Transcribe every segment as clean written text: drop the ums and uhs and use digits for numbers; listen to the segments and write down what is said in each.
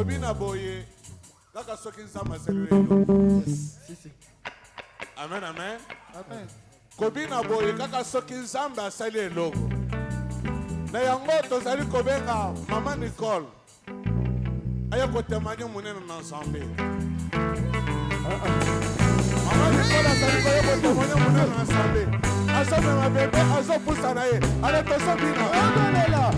kobina boye kaka soki nzambe asali eloko. Amen, amen. Amen. Kobina boye kaka soki nzambe asali eloko. Na yango tozali kobenga Mama Nicole aya kotemanya monene na nzambe. Mama Nicole azali kotemanya monene na nzambe. Azomema bebe azopusa na ye. Ale tozobina. Omelela.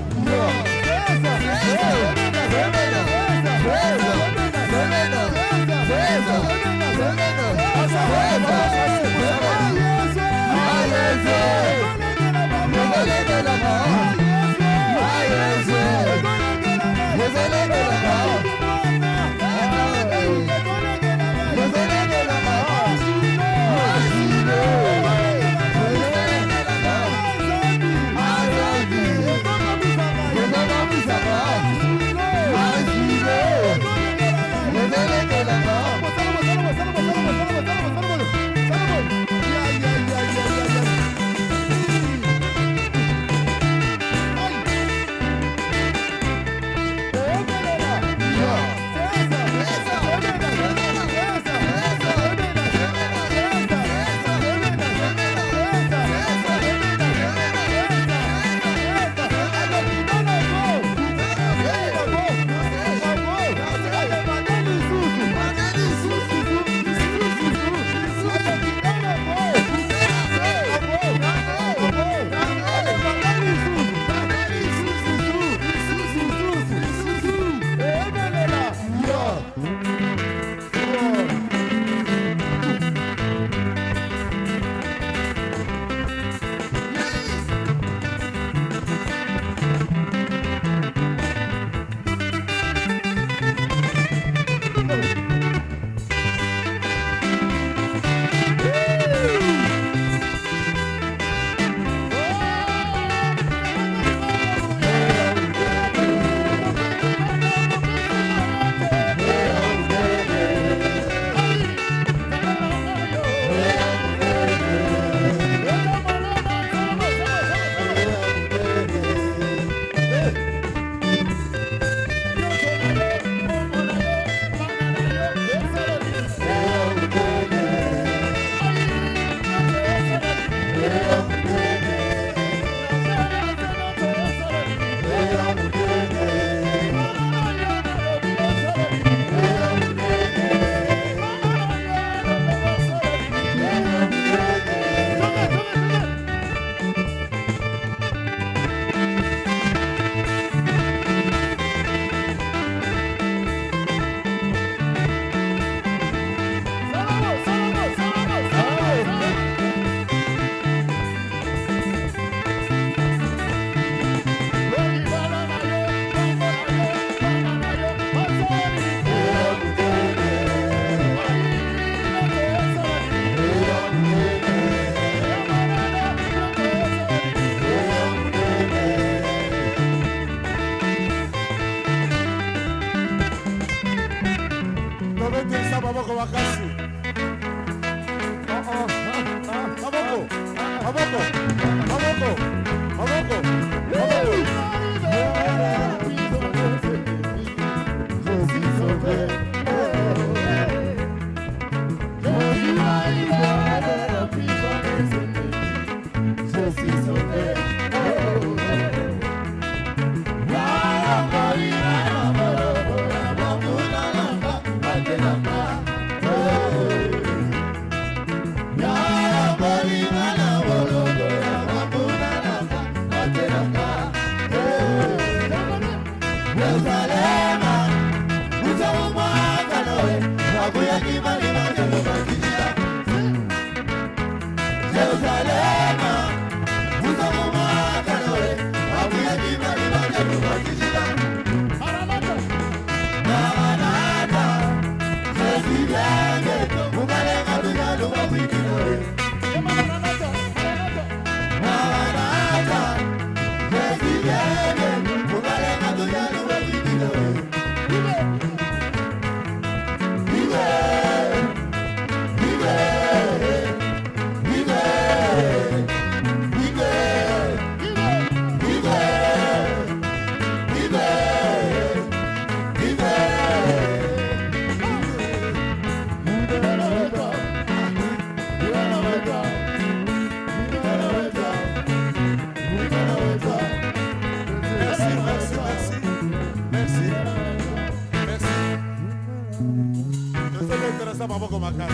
Teresa maboko makasi.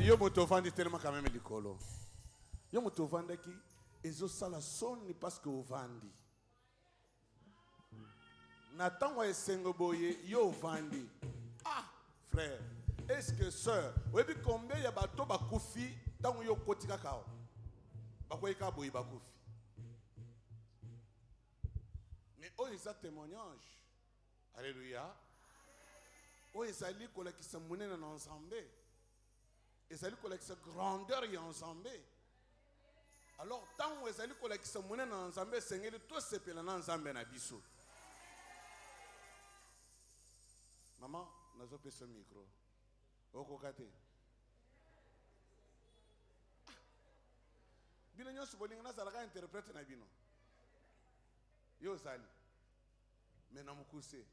Yo moto vandi tellement quand même likolo. Yo moto vandi qui ezo sala soni parce que o vandi. Natango esengo boye yo vandi. Ah frère, est-ce que sœur, oyebi combien ya bato bakufi tango yo kotika kao. Bakoyeka boye bakufi. Mais oh ils a témoignage. Alléluia. Oh ils a li kolakisa munene na ensemble. Ezali kolakisa grandeur ya ensemble. Alors tant où ezali kolakisa munene na ensemble sengeli to sepela na ensemble na biso. Maman, nazo pesa micro. Oko kate. Bino nyoso bolinga na zalaka interprète na bino. Yo zali. Mais na mukuse.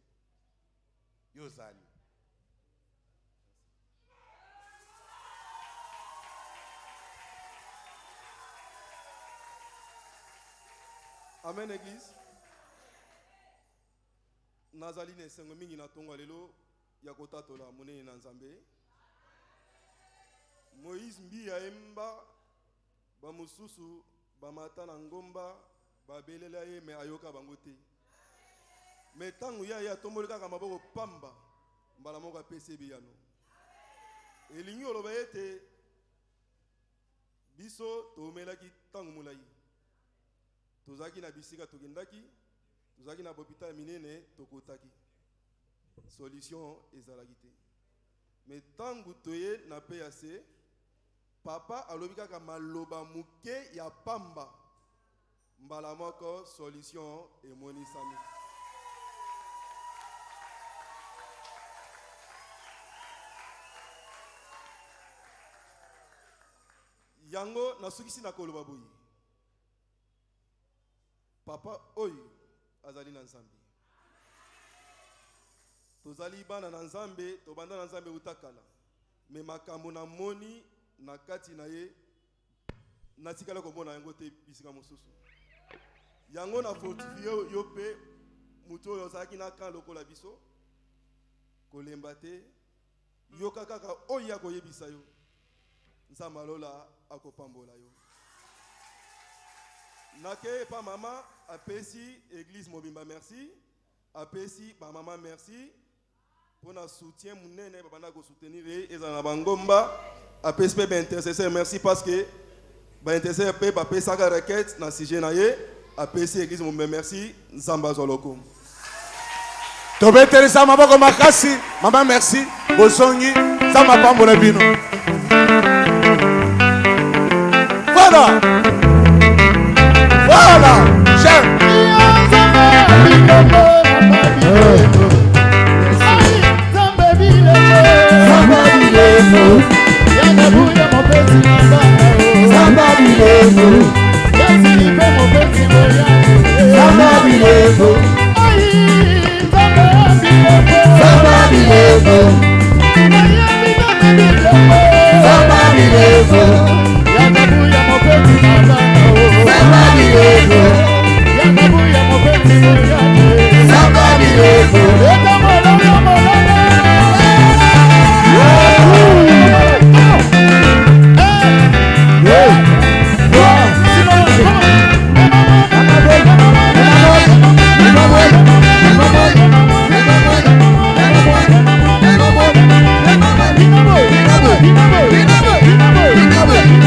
Yo zali. Amen église. Nazali ne sengo mingi na tongo lelo ya kotatola monene na Nzambe. Moïse mbi ya emba ba mususu ba mata na ngomba ba belela ye me ayoka bango te. Me tangu ya tomboli kaka maboko pamba mbala moko apesi biyano. Elingi oloba ete biso tomelaki tangu mulai. Tozaki na bisika tokendaki, tozaki na hôpital minene tokotaki. Solution ezalaki te. Mais tangu toye na PAC, papa alobi kaka maloba muke ya pamba. Mbala moko solution emonisami. Yango nasukisi na koloba boyi. Papa oyo azali na Nzambe. Tozali bana na Nzambe, tobanda na Nzambe utakala. Me makambo na moni na kati na ye natikala komona yango te bisika mosusu. Yango na fortifie yo pe muto oyo azaki na kan lokola biso. Kolemba te yo kaka oyo akoyebisa yo. Nzambe alola akopambola yo. Nake pa maman apesi église Mobimba merci, apesi pa maman merci pour na soutien munene babanda ko soutenir ezana bangomba, apesi pe intercesseur merci parce que ba intercesseur pe ba pesa ka requête na sujet na ye, apesi église Mobimba merci nzamba zoloko. Tobe Teresa maboko makasi, maman merci, bosongi, sama pambo na bino. Voilà. Voilà, j'aime. Dinamo.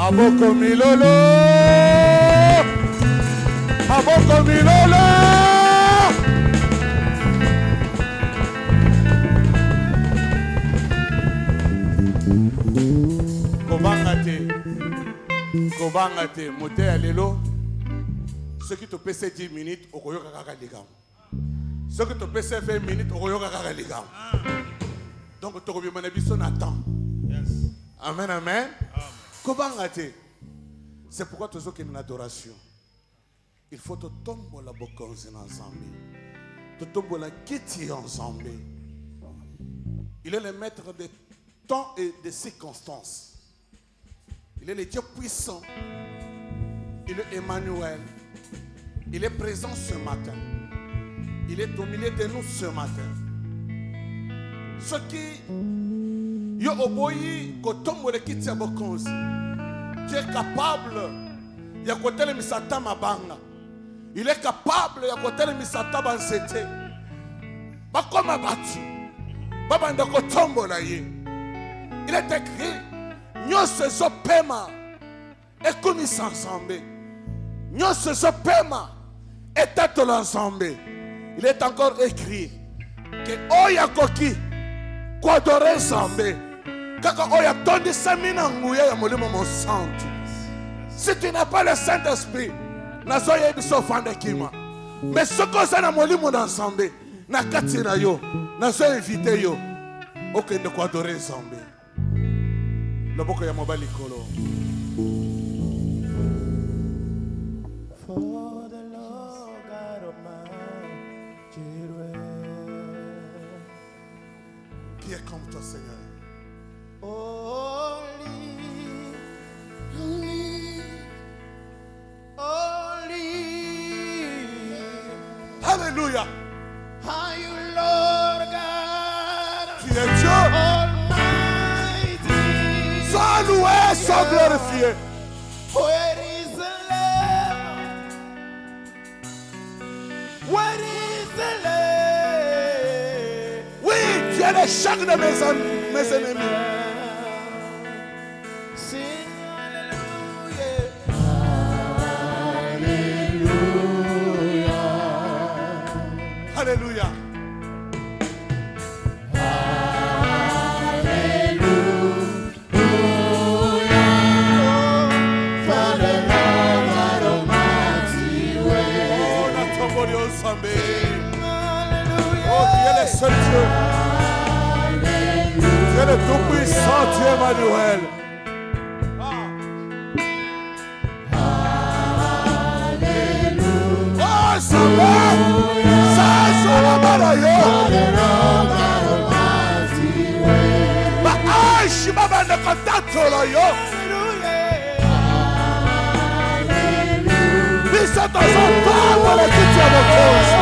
Maboko milolo. Maboko milolo. Kobanga te mote ya lelo soki topesa 10 minutes okoyoka kaka likambo soki topesa 20 minutes okoyoka kaka likambo donc tokobima na biso na temps. Amen, amen. Kobanga te. C'est pourquoi tu es en adoration. Il faut te tomber la bokonzi ensemble. Te tomber la kiti ensemble. Il est le maître des temps et des circonstances. Il est le Dieu puissant. Il est Emmanuel. Il est présent ce matin. Il est au milieu de nous ce matin. Ce qui yo oboyi kotombo le kiti ya bokonzi. Tu es capable ya kotele misata mabanga. Il est capable ya kotele misata bansete. Bakoma batu. Babanda kotombo la ye. Il est écrit nyose zo pema ekomisa ensemble. Nyose zo pema etate l'ensemble. Il est encore écrit que oya koki kodore ensemble. Kaka oya tondi samina nguya ya molimo mo santo. Si tu n'as pas le Saint-Esprit, nazo yebiso fande kima. Mais ce que ça na molimo d'ensemble, na kati na yo, nazo invité yo. Okende ko adorer ensemble. Loboko ya mobali kolo. For the Lord God of my children. Qui est comme toi, Seigneur? Holy, holy, holy. Alléluia. Are you Lord God Tu es Dieu. Almighty? Sois loué, sois glorifié. Where is the Lamb? Where is the Lamb? Oui, tu es le chef de mes ennemis. Sing hallelujah. Alléluia. Oh, tu es le seul Dieu. Tu es le tout-puissant, tu es Emmanuel. Oh, Seigneur, ça sur la balayo. Ma aishi baba ne kontato la yo. Bisa tazama wala kitu ya mokozi.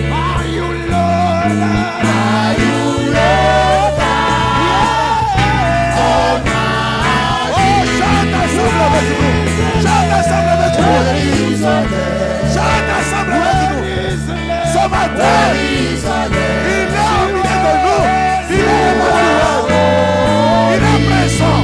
Are you Lord? Are you Lord? Oh, chante ensemble avec nous. Chante ensemble avec nous. Chante ensemble avec nous. Ce matin, il est au milieu de nous. Il est Emmanuel. Il est présent.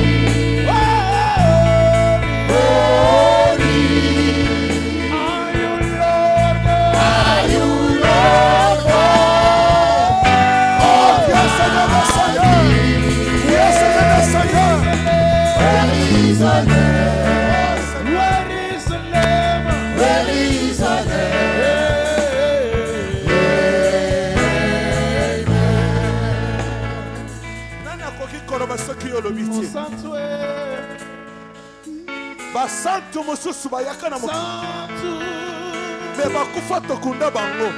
basantu mosusu bayaka na mokili me bakufa tokunda bango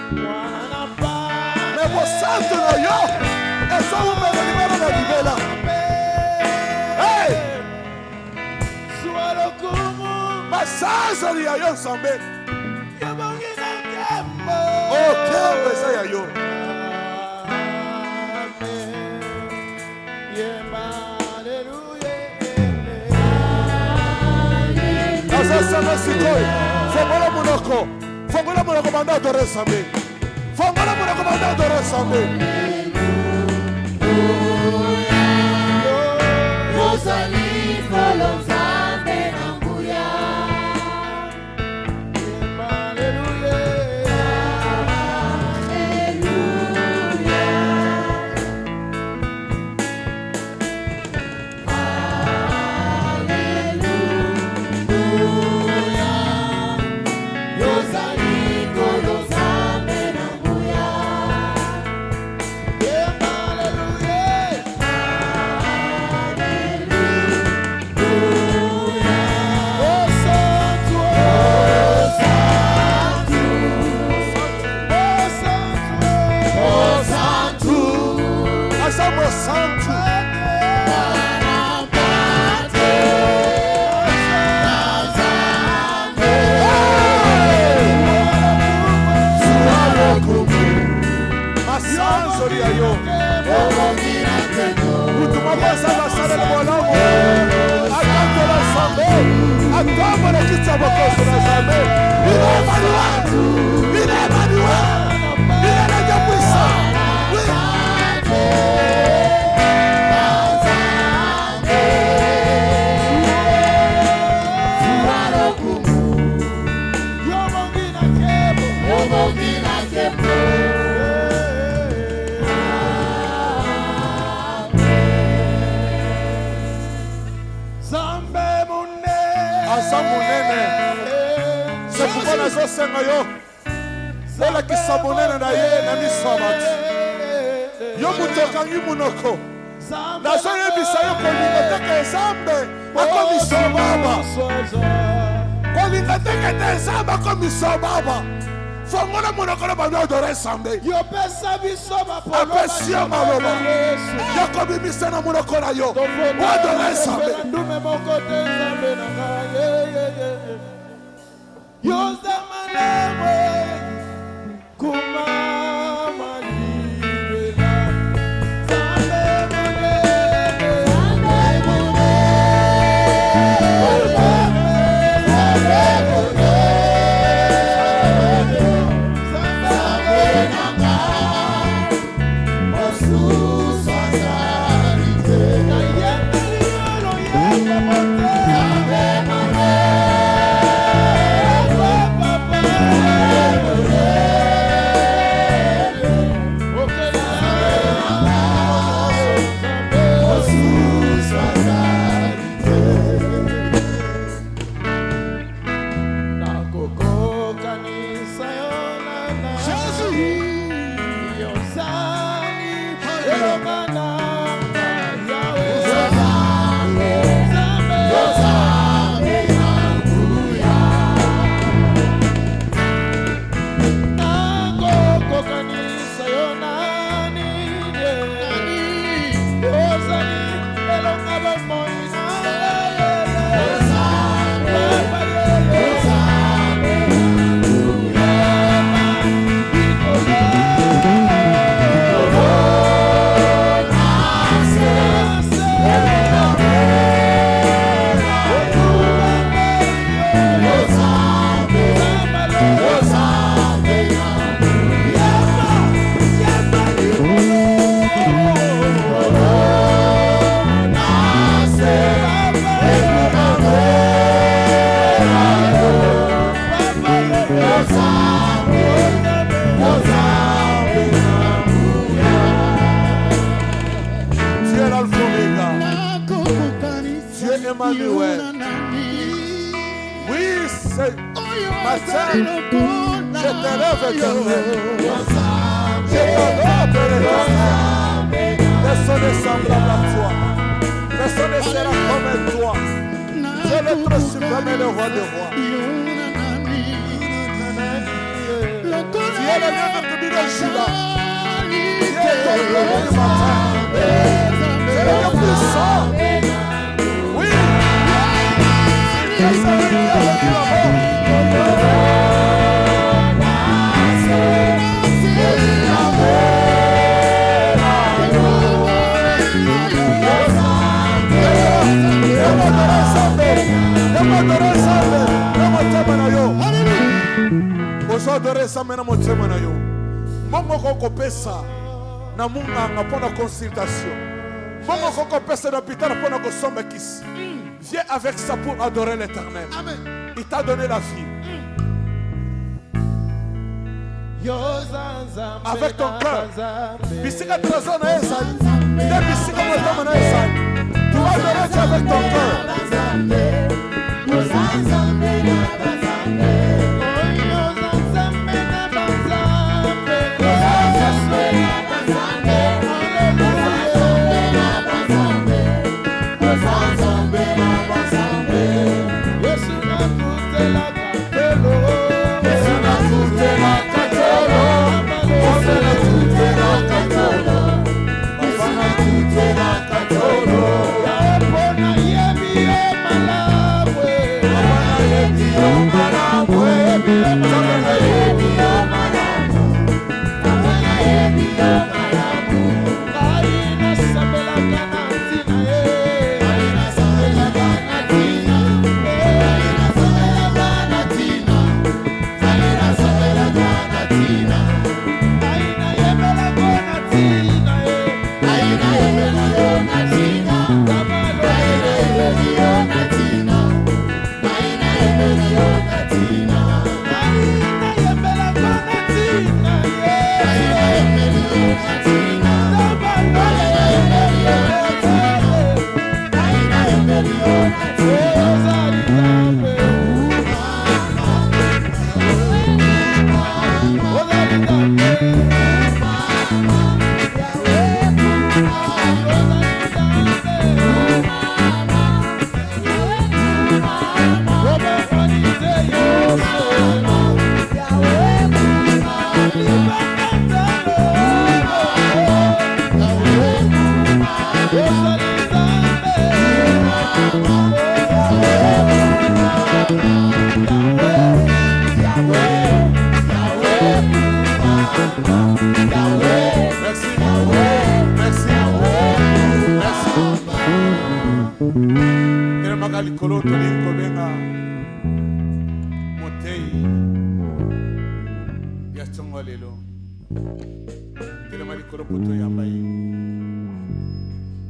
me bosantu na yo ezowumela libala na libela. basanzoli ya yo nzambe okembo eza ya yo. Sasa sikoyo fongola monoko banda adore nzambe Fongola monoko banda adorer Nzambe. Yozali kolo Nzambe na nguya. Yopesa biso mapolo maloba. Yakobi misana munoko na yo. Wadore Nzambe. Ndume moko te Nzambe na ngai. Yoza malewe. Kuma malibela. Nzambe mone. Emmanuel. Oui, c'est matin, je te lève éternel. Je t'adore, Père éternel. Personne n'est semblable à toi. Personne ne sera comme toi. Tu es le très suprême et le roi des rois. Tu es le lion de tribu de Juda. Tu es ton glorieux du matin. Tu es le lion puissant. Oui. Bongo koko pesa na munganga pour la consultation. Bongo koko pesa na hôpital pour la kosomba kisi. Viens avec ça pour adorer l'Éternel. Amen. Il t'a donné la vie. Avec ton cœur. Bisika trésor na ezali. Ne bisika motema na ezali. Tu vas adorer Dieu avec ton cœur.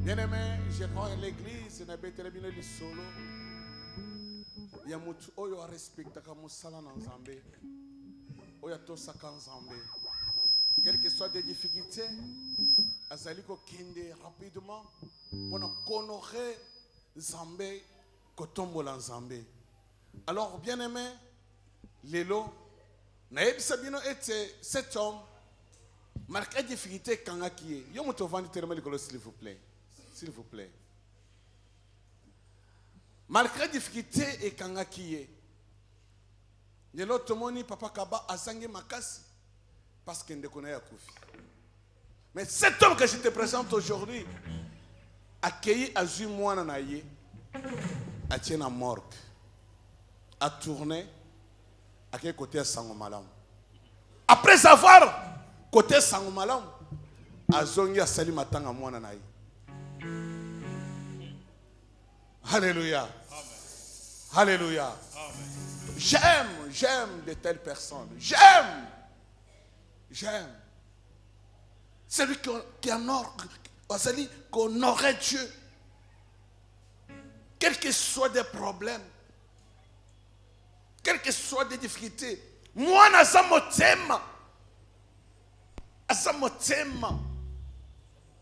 Bien-aimé, je rends l'église, na betere bino lisolo. Ya mutu oyo a respecta ka musala na Nzambe. Oyo tosaka Nzambe. Quelles que soient des difficultés, azali ko kende rapidement pour honorer Nzambe, kotombola Nzambe. Alors bien-aimé, lelo na yebisa bino ete cet homme malgré difficulté kanga kié. Yo mutu vandi terme likolo s'il vous plaît. S'il vous plaît. Malgré difficulté et kanga kié. Lelo tomoni papa kaba azangi makasi parce qu'il ne connaît pas. Mais cet homme que je te présente aujourd'hui, accueilli à Zumouana Naye, a tient à morgue, a tourné à quel côté à Sangomalam. Après avoir côté Sangomalam, a zongi à Salimatang à Mouana Naye. Alléluia. Alléluia. J'aime de telles personnes. J'aime. Celui qui honore Dieu. Quels que soient des problèmes, quelles que soient des difficultés. Moi, nazamotema.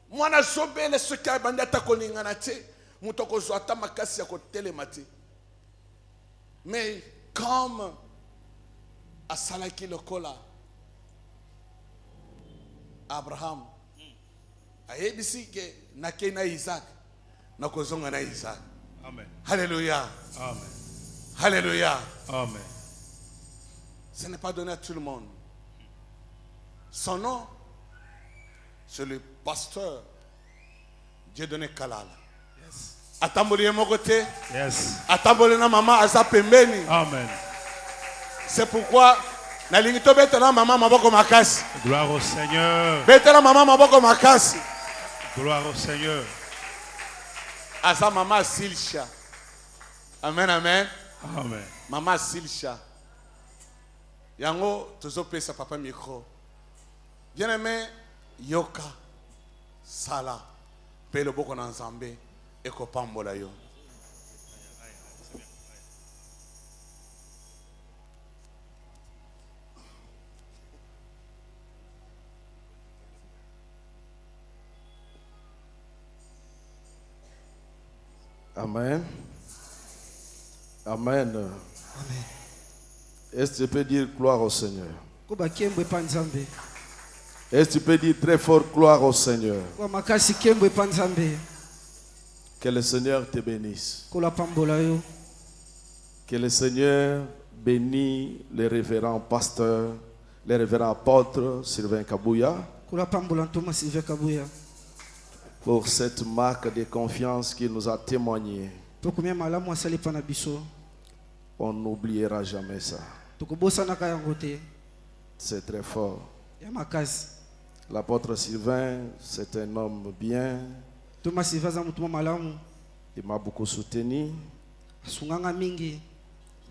Moi, nazobele ce qui a bandata koninganate. Mutoko zoata makasi ya kotelemate. Mais comme asalaki lokola Abraham ayebisi ke nake na Isaac na kozonga na Isaac. Amen. Alléluia. Amen. Alléluia. Amen. Ce n'est pas donné à tout le monde. Son nom, c'est le pasteur Dieudonné Kalala. Yes. Atamboli mokote. Yes. Atamboli na mama aza pembeni. Amen. C'est pourquoi nalingi to betela mama maboko makasi. Gloire au Seigneur. Betela mama maboko makasi. Gloire au Seigneur. Asa mama Silsha. Amen, amen. Amen. Mama Silsha. Yango tozo pesa papa micro. Bien-aimé, yoka, sala, pe le boko na nzambe, eko pambola yo. Amen. Amen. Est-ce que tu peux dire gloire au Seigneur? Est-ce que tu peux dire très fort gloire au Seigneur? Que le Seigneur te bénisse. Que le Seigneur bénisse les révérends pasteurs, les révérends apôtres Sylvain Kabouya, pour cette marque de confiance qu'il nous a témoigné. On n'oubliera jamais ça. C'est très fort. L'apôtre Sylvain, c'est un homme bien. Il m'a beaucoup soutenu.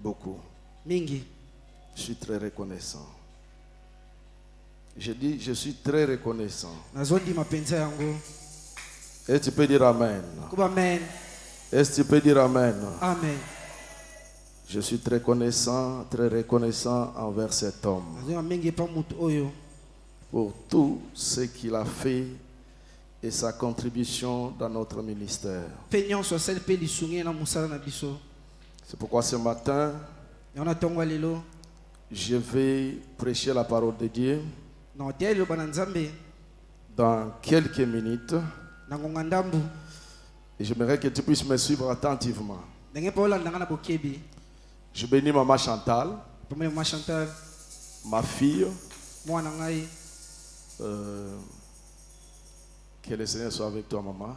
Beaucoup. Je suis très reconnaissant. Je dis, je suis très reconnaissant. Est-ce que tu peux dire Amen? Est-ce que tu peux dire Amen? Amen. Je suis très reconnaissant envers cet homme pour tout ce qu'il a fait et sa contribution dans notre ministère. C'est pourquoi ce matin, je vais prêcher la parole de Dieu dans quelques minutes. Et j'aimerais que tu puisses me suivre attentivement. Je bénis maman Chantal, ma fille. Que le Seigneur soit avec toi, maman.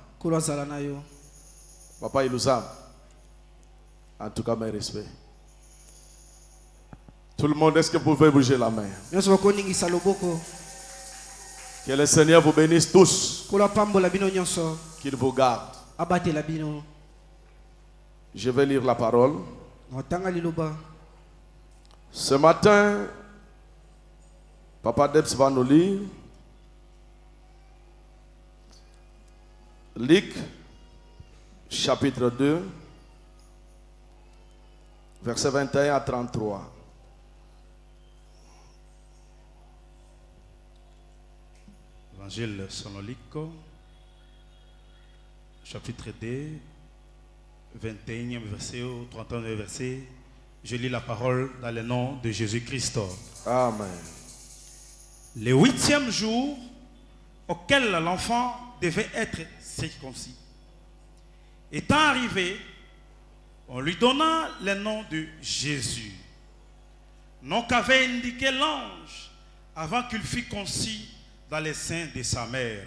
Papa, il nous aime. En tout cas, mes respects. Tout le monde, est-ce que vous pouvez bouger la main? Que le Seigneur vous bénisse tous. Qu'il vous garde. Je vais lire la parole. Ce matin, Papa Debs va nous lire Luc, chapitre 2, versets 21 à 33. Évangile selon Luc, chapitre 2, 21e verset au 31e verset. Je lis la parole dans le nom de Jésus-Christ. Amen. Le 8e jour auquel l'enfant devait être circoncis. Étant arrivé, on lui donna le nom de Jésus, nom qu'avait indiqué l'ange avant qu'il fût conçu dans les seins de sa mère.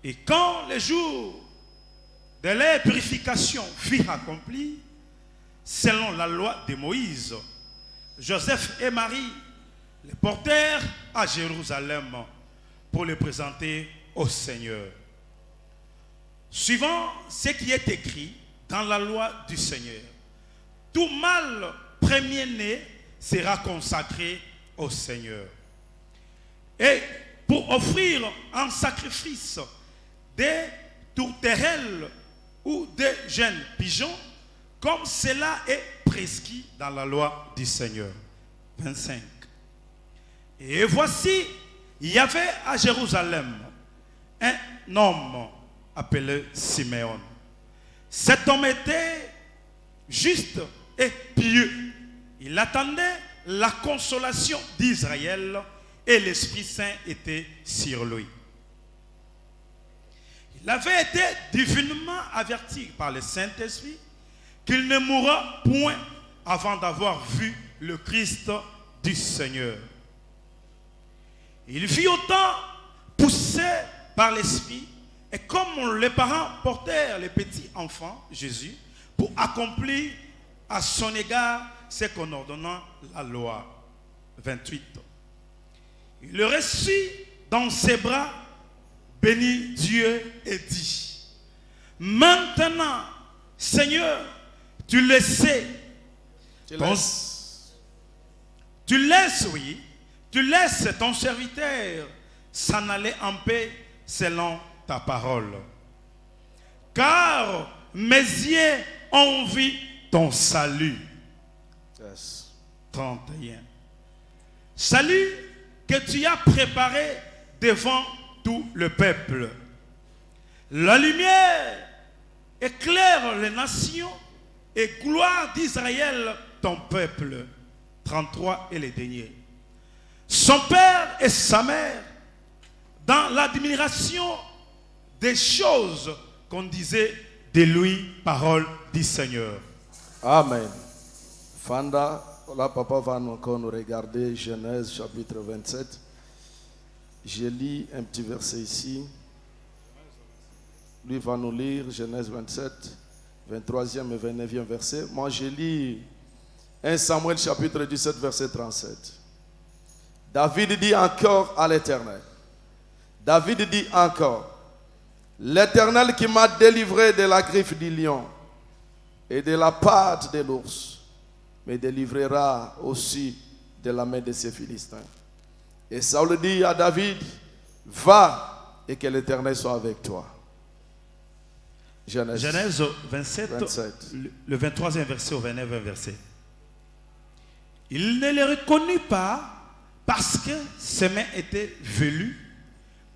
Et quand le jour de leur purification fut accompli, selon la loi de Moïse, Joseph et Marie le portèrent à Jérusalem pour le présenter au Seigneur, suivant ce qui est écrit dans la loi du Seigneur. Tout mâle premier-né sera consacré au Seigneur. Et pour offrir en sacrifice des tourterelles ou des jeunes pigeons, comme cela est prescrit dans la loi du Seigneur. 25. Et voici, il y avait à Jérusalem un homme appelé Simeon. Cet homme était juste et pieux. Il attendait la consolation d'Israël et l'Esprit Saint était sur lui. Il avait été divinement averti par le Saint-Esprit qu'il ne mourra point avant d'avoir vu le Christ du Seigneur. Il fut autant poussé par l'Esprit, et comme les parents portèrent les petits enfants, Jésus, pour accomplir à son égard ce qu'on ordonna la loi. 28. Il le reçut dans ses bras, bénit Dieu et dit: Maintenant, Seigneur, tu le sais. Tu laisses, oui, tu laisses ton serviteur s'en aller en paix selon ta parole. Car mes yeux ont vu ton salut. Yes. 31. Salut que tu as préparé devant tout le peuple. La lumière éclaire les nations et gloire d'Israël, ton peuple. 33 et les derniers. Son père et sa mère, dans l'admiration des choses qu'on disait de lui, parole du Seigneur. Amen. Fanda, là, papa va encore nous regarder Genèse chapitre 27. Je lis un petit verset ici. Lui va nous lire Genèse 27, 23e et 29e verset. Moi, je lis 1 Samuel chapitre 17, verset 37. David dit encore à l'Éternel. David dit encore, l'Éternel qui m'a délivré de la griffe du lion et de la patte de l'ours, me délivrera aussi de la main de ces Philistins. Et Saül dit à David, va et que l'Éternel soit avec toi. Genèse 27, le 23e verset au 29e verset. Il ne le reconnut pas parce que ses mains étaient velues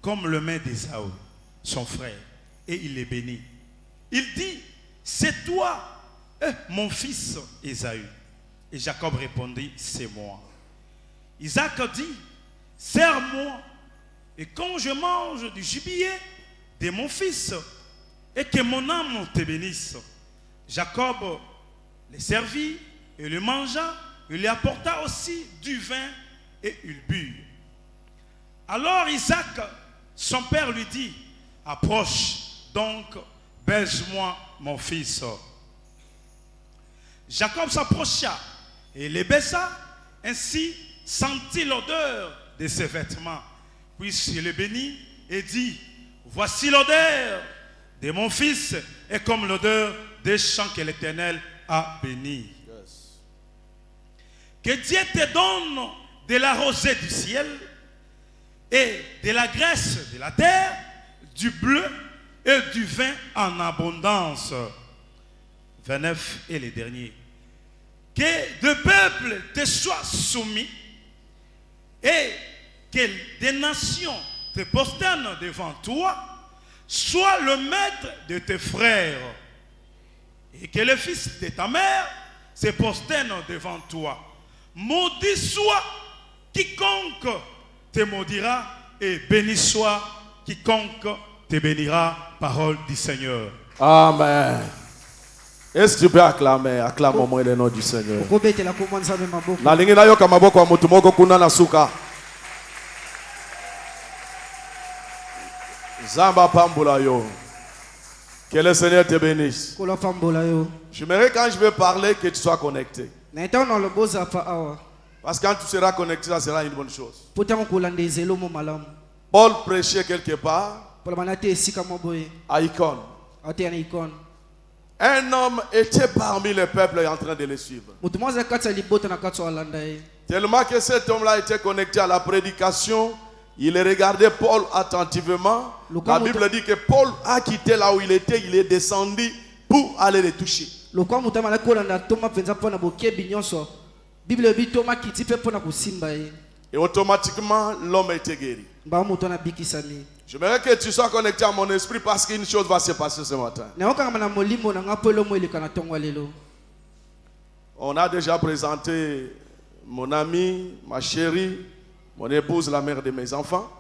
comme le main d'Ésaü, son frère, et il les bénit. Il dit, c'est toi, mon fils Ésaü. Et Jacob répondit, c'est moi. Isaac dit, sers-moi, et quand je mange du gibier de mon fils, et que mon âme te bénisse. Jacob les servit et le mangea, il lui apporta aussi du vin et il but. Alors Isaac, son père, lui dit, approche donc, baise-moi mon fils. Jacob s'approcha et les baisa, ainsi sentit l'odeur de ses vêtements. Puis il le bénit et dit, voici l'odeur de mon fils est comme l'odeur des champs que l'Éternel a bénis. Yes. Que Dieu te donne de la rosée du ciel et de la graisse de la terre, du bleu et du vin en abondance. 29 et les derniers. Que le peuple te soit soumis et que des nations te prosternent devant toi. Sois le maître de tes frères et que le fils de ta mère se prosterne devant toi. Maudit soit quiconque te maudira et béni soit quiconque te bénira. Parole du Seigneur. Amen. Est-ce que tu peux acclamer? Acclame-moi le nom du Seigneur. Nalingi na yoka maboko wa mutu moko kuna na suka. Zamba pambula yo. Que le Seigneur te bénisse. J'aimerais quand je vais parler que tu sois connecté. Parce que quand tu seras connecté, ça sera une bonne chose. Paul prêchait quelque part à Icône. Un homme était parmi les peuples en train de le suivre. Tellement que cet homme-là était connecté à la prédication, il regardait Paul attentivement. La Bible dit que Paul a quitté là où il était, il est descendu pour aller le toucher. Et automatiquement, l'homme était guéri. J'aimerais que tu sois connecté à mon esprit parce qu'une chose va se passer ce matin. On a déjà présenté mon ami, ma chérie, mon épouse, la mère de mes enfants.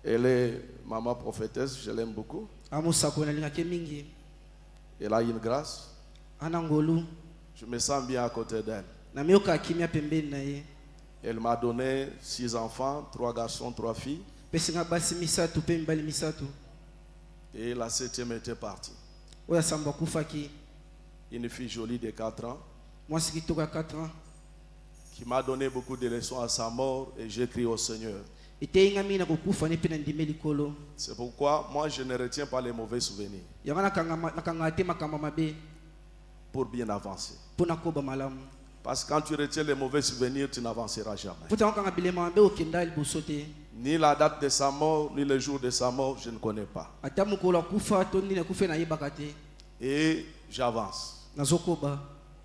Elle est maman prophétesse, je l'aime beaucoup. Elle a une grâce. Je me sens bien à côté d'elle. Elle m'a donné 6 enfants, 3 garçons, 3 filles. Et la 7e était partie. Une fille jolie de 4 ans. Qui m'a donné beaucoup de leçons à sa mort et j'ai crié au Seigneur. C'est pourquoi moi je ne retiens pas les mauvais souvenirs. Pour bien avancer. Parce que quand tu retiens les mauvais souvenirs, tu n'avanceras jamais. Puta kanga bilema be okenda liboso te. Ni la date de sa mort, ni le jour de sa mort, je ne connais pas. Ata mokolo kufa to nini kufa na yebaka te. Et j'avance. Nazokoba.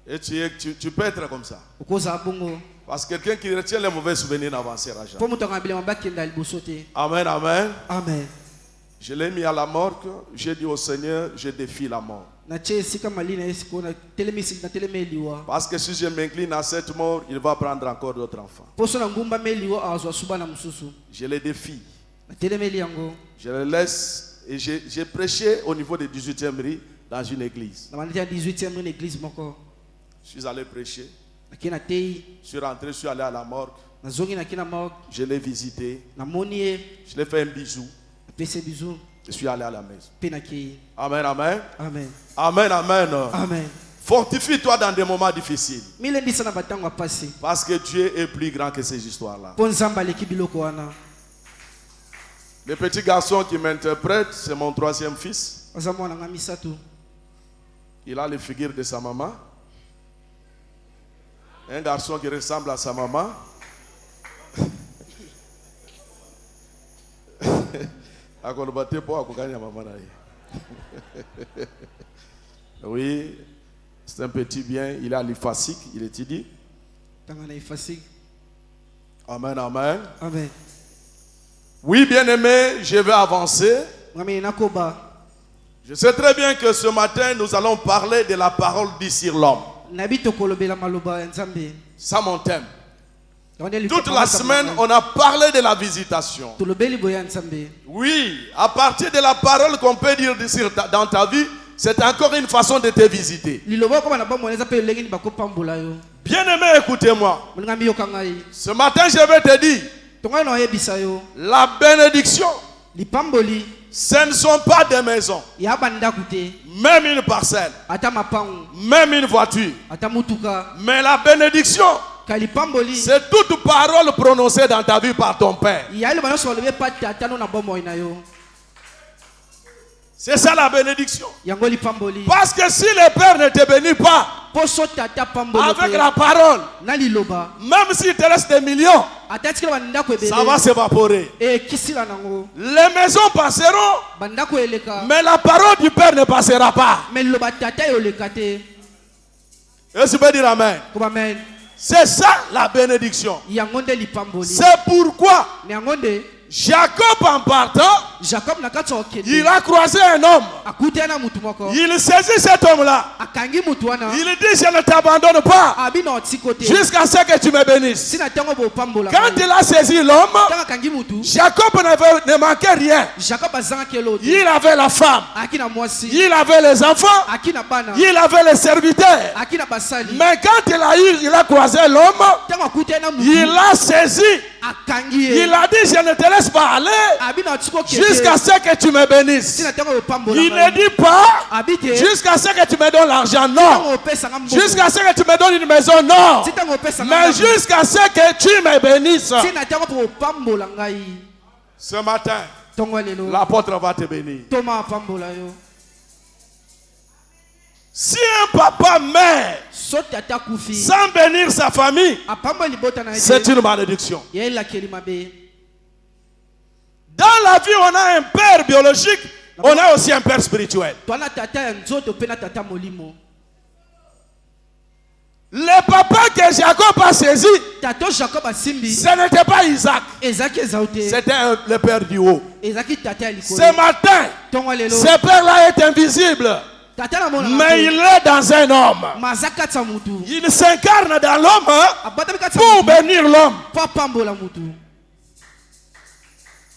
Et tu peux être comme ça. Okoza bongo. Parce que quelqu'un qui retient les mauvais souvenirs n'avancera jamais. Po muta kanga bilema ba kenda liboso te. Amen, amen. Amen. Je l'ai mis à la morgue. J'ai dit au Seigneur, je défie la mort. Na che sika malina esiko na telemisi na telemeliwa. Parce que si je m'incline à cette mort, il va prendre encore d'autres enfants. Poso na ngumba meliwa azwa suba na mususu. Je les défie. Na telemeli yango. Je les laisse. Et j'ai prêché au niveau de 18e rue dans une église. Na mandia 18e une église moko. Je suis allé prêcher. Na kina tei. Je suis rentré, je suis allé à la morgue. Na zongi na kina morgue. Je l'ai visité. Na moni. Je l'ai fait un bisou. Pese bisou. Je suis allé à la maison. Penaki. Amen, amen. Amen. Amen, amen. Amen. Fortifie-toi dans des moments difficiles. Milendi sana batango passé. Parce que Dieu est plus grand que ces histoires-là. Ponzamba leki biloko wana. Le petit garçon qui m'interprète, c'est mon 3e fils. Ozamo na ngamisatu. Il a les figures de sa maman. Un garçon qui ressemble à sa maman. Oui, c'est un petit bien. Il a l'ifasique, il étudie. Amen, amen. Amen. Oui, bien-aimé, je vais avancer. Je sais très bien que ce matin, nous allons parler de la parole dit sur l'homme. Ça, mon thème. Toute la semaine, on a parlé de la visitation. Oui, à partir de la parole qu'on peut dire dans ta vie, c'est encore une façon de te visiter. Bien-aimé, écoutez-moi. Ce matin, je vais te dire, la bénédiction, ce ne sont pas des maisons, même une parcelle, même une voiture. Mais la bénédiction, c'est toute parole prononcée dans ta vie par ton Père. C'est ça la bénédiction. Parce que si le Père ne te bénit pas avec la parole, même s'il te reste des millions, ça va s'évaporer. Les maisons passeront, mais la parole du Père ne passera pas. Et tu peux dire Amen. C'est ça la bénédiction. C'est pourquoi Jacob, en partant, il a croisé un homme. Il saisit cet homme-là. Il dit, je ne t'abandonne pas jusqu'à ce que tu me bénisses. Quand il a saisi l'homme, Jacob ne manquait rien. Il avait la femme, il avait les enfants, il avait les serviteurs. Mais quand il a croisé l'homme, il a saisi. Il a dit, je ne te laisse pas aller jusqu'à ce que tu me bénisses. Il ne dit pas jusqu'à ce que tu me donnes l'argent, non. Jusqu'à ce que tu me donnes une maison, non. Mais jusqu'à ce que tu me bénisses. Ce matin, l'apôtre va te bénir. Si un papa meurt sans bénir sa famille, c'est une malédiction. Dans la vie, on a un père biologique, on a aussi un père spirituel. Le papa que Jacob a saisi, ce n'était pas Isaac, c'était le père du haut. Ce matin, ce père-là est invisible. Mais il est dans un homme. Il s'incarne dans l'homme pour bénir l'homme.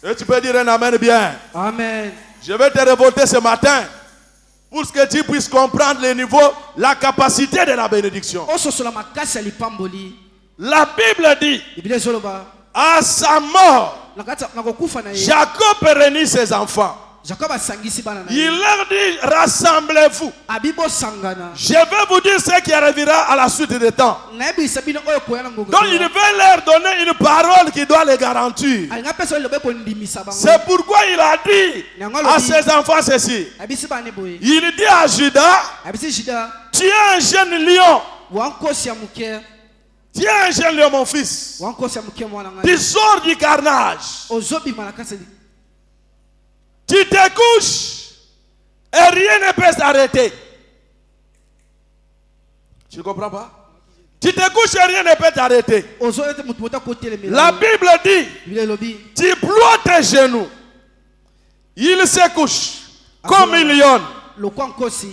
Et tu peux dire un amen bien. Amen. Je vais te révolter ce matin pour que tu puisses comprendre le niveau, la capacité de la bénédiction. La Bible dit, à sa mort, Jacob réunit ses enfants. Il leur dit, rassemblez-vous. Je vais vous dire ce qui arrivera à la suite des temps. Donc il veut leur donner une parole qui doit les garantir. C'est pourquoi il a dit à ses enfants ceci. Il dit à Judas, tu es un jeune lion. Tiens un jeune lion, mon fils. wankosi ya moke mwana ngai Tu sors du carnage. ozobima na kati Tu te couches et rien ne peut s'arrêter. Tu ne comprends pas? Tu te couches et rien ne peut t'arrêter. ozoyete moto mota kotelemela La Bible dit, Biblia elobi tu ploies tes genoux. Il se couche comme un lion. lokwa nkosi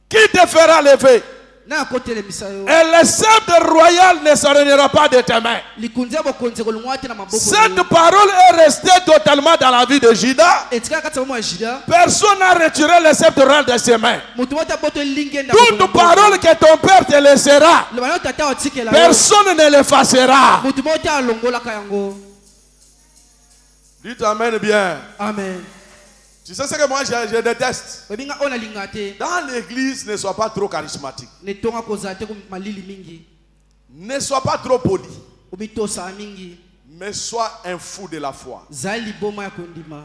Qui te fera lever? na kotelemisa yo Et le sceptre royal ne s'éloignera pas de tes mains. likunzi ya bokonzi kolongwa te na maboko Cette parole est restée totalement dans la vie de Judas. etika kati ya bomo ya Juda Personne n'a retiré le sceptre royal de ses mains. moto mota boto lingenda Toute parole que ton père te laissera, loba yo tata otikela yo personne ne l'effacera. moto mota alongolaka yango. Dites amen bien. Amen. Tu sais ce que moi je déteste? Webinga ona linga te Dans l'église, ne sois pas trop charismatique. ne tonga kozala te malili mingi Ne sois pas trop poli. omitosa mingi Mais sois un fou de la foi. zali boma ya kondima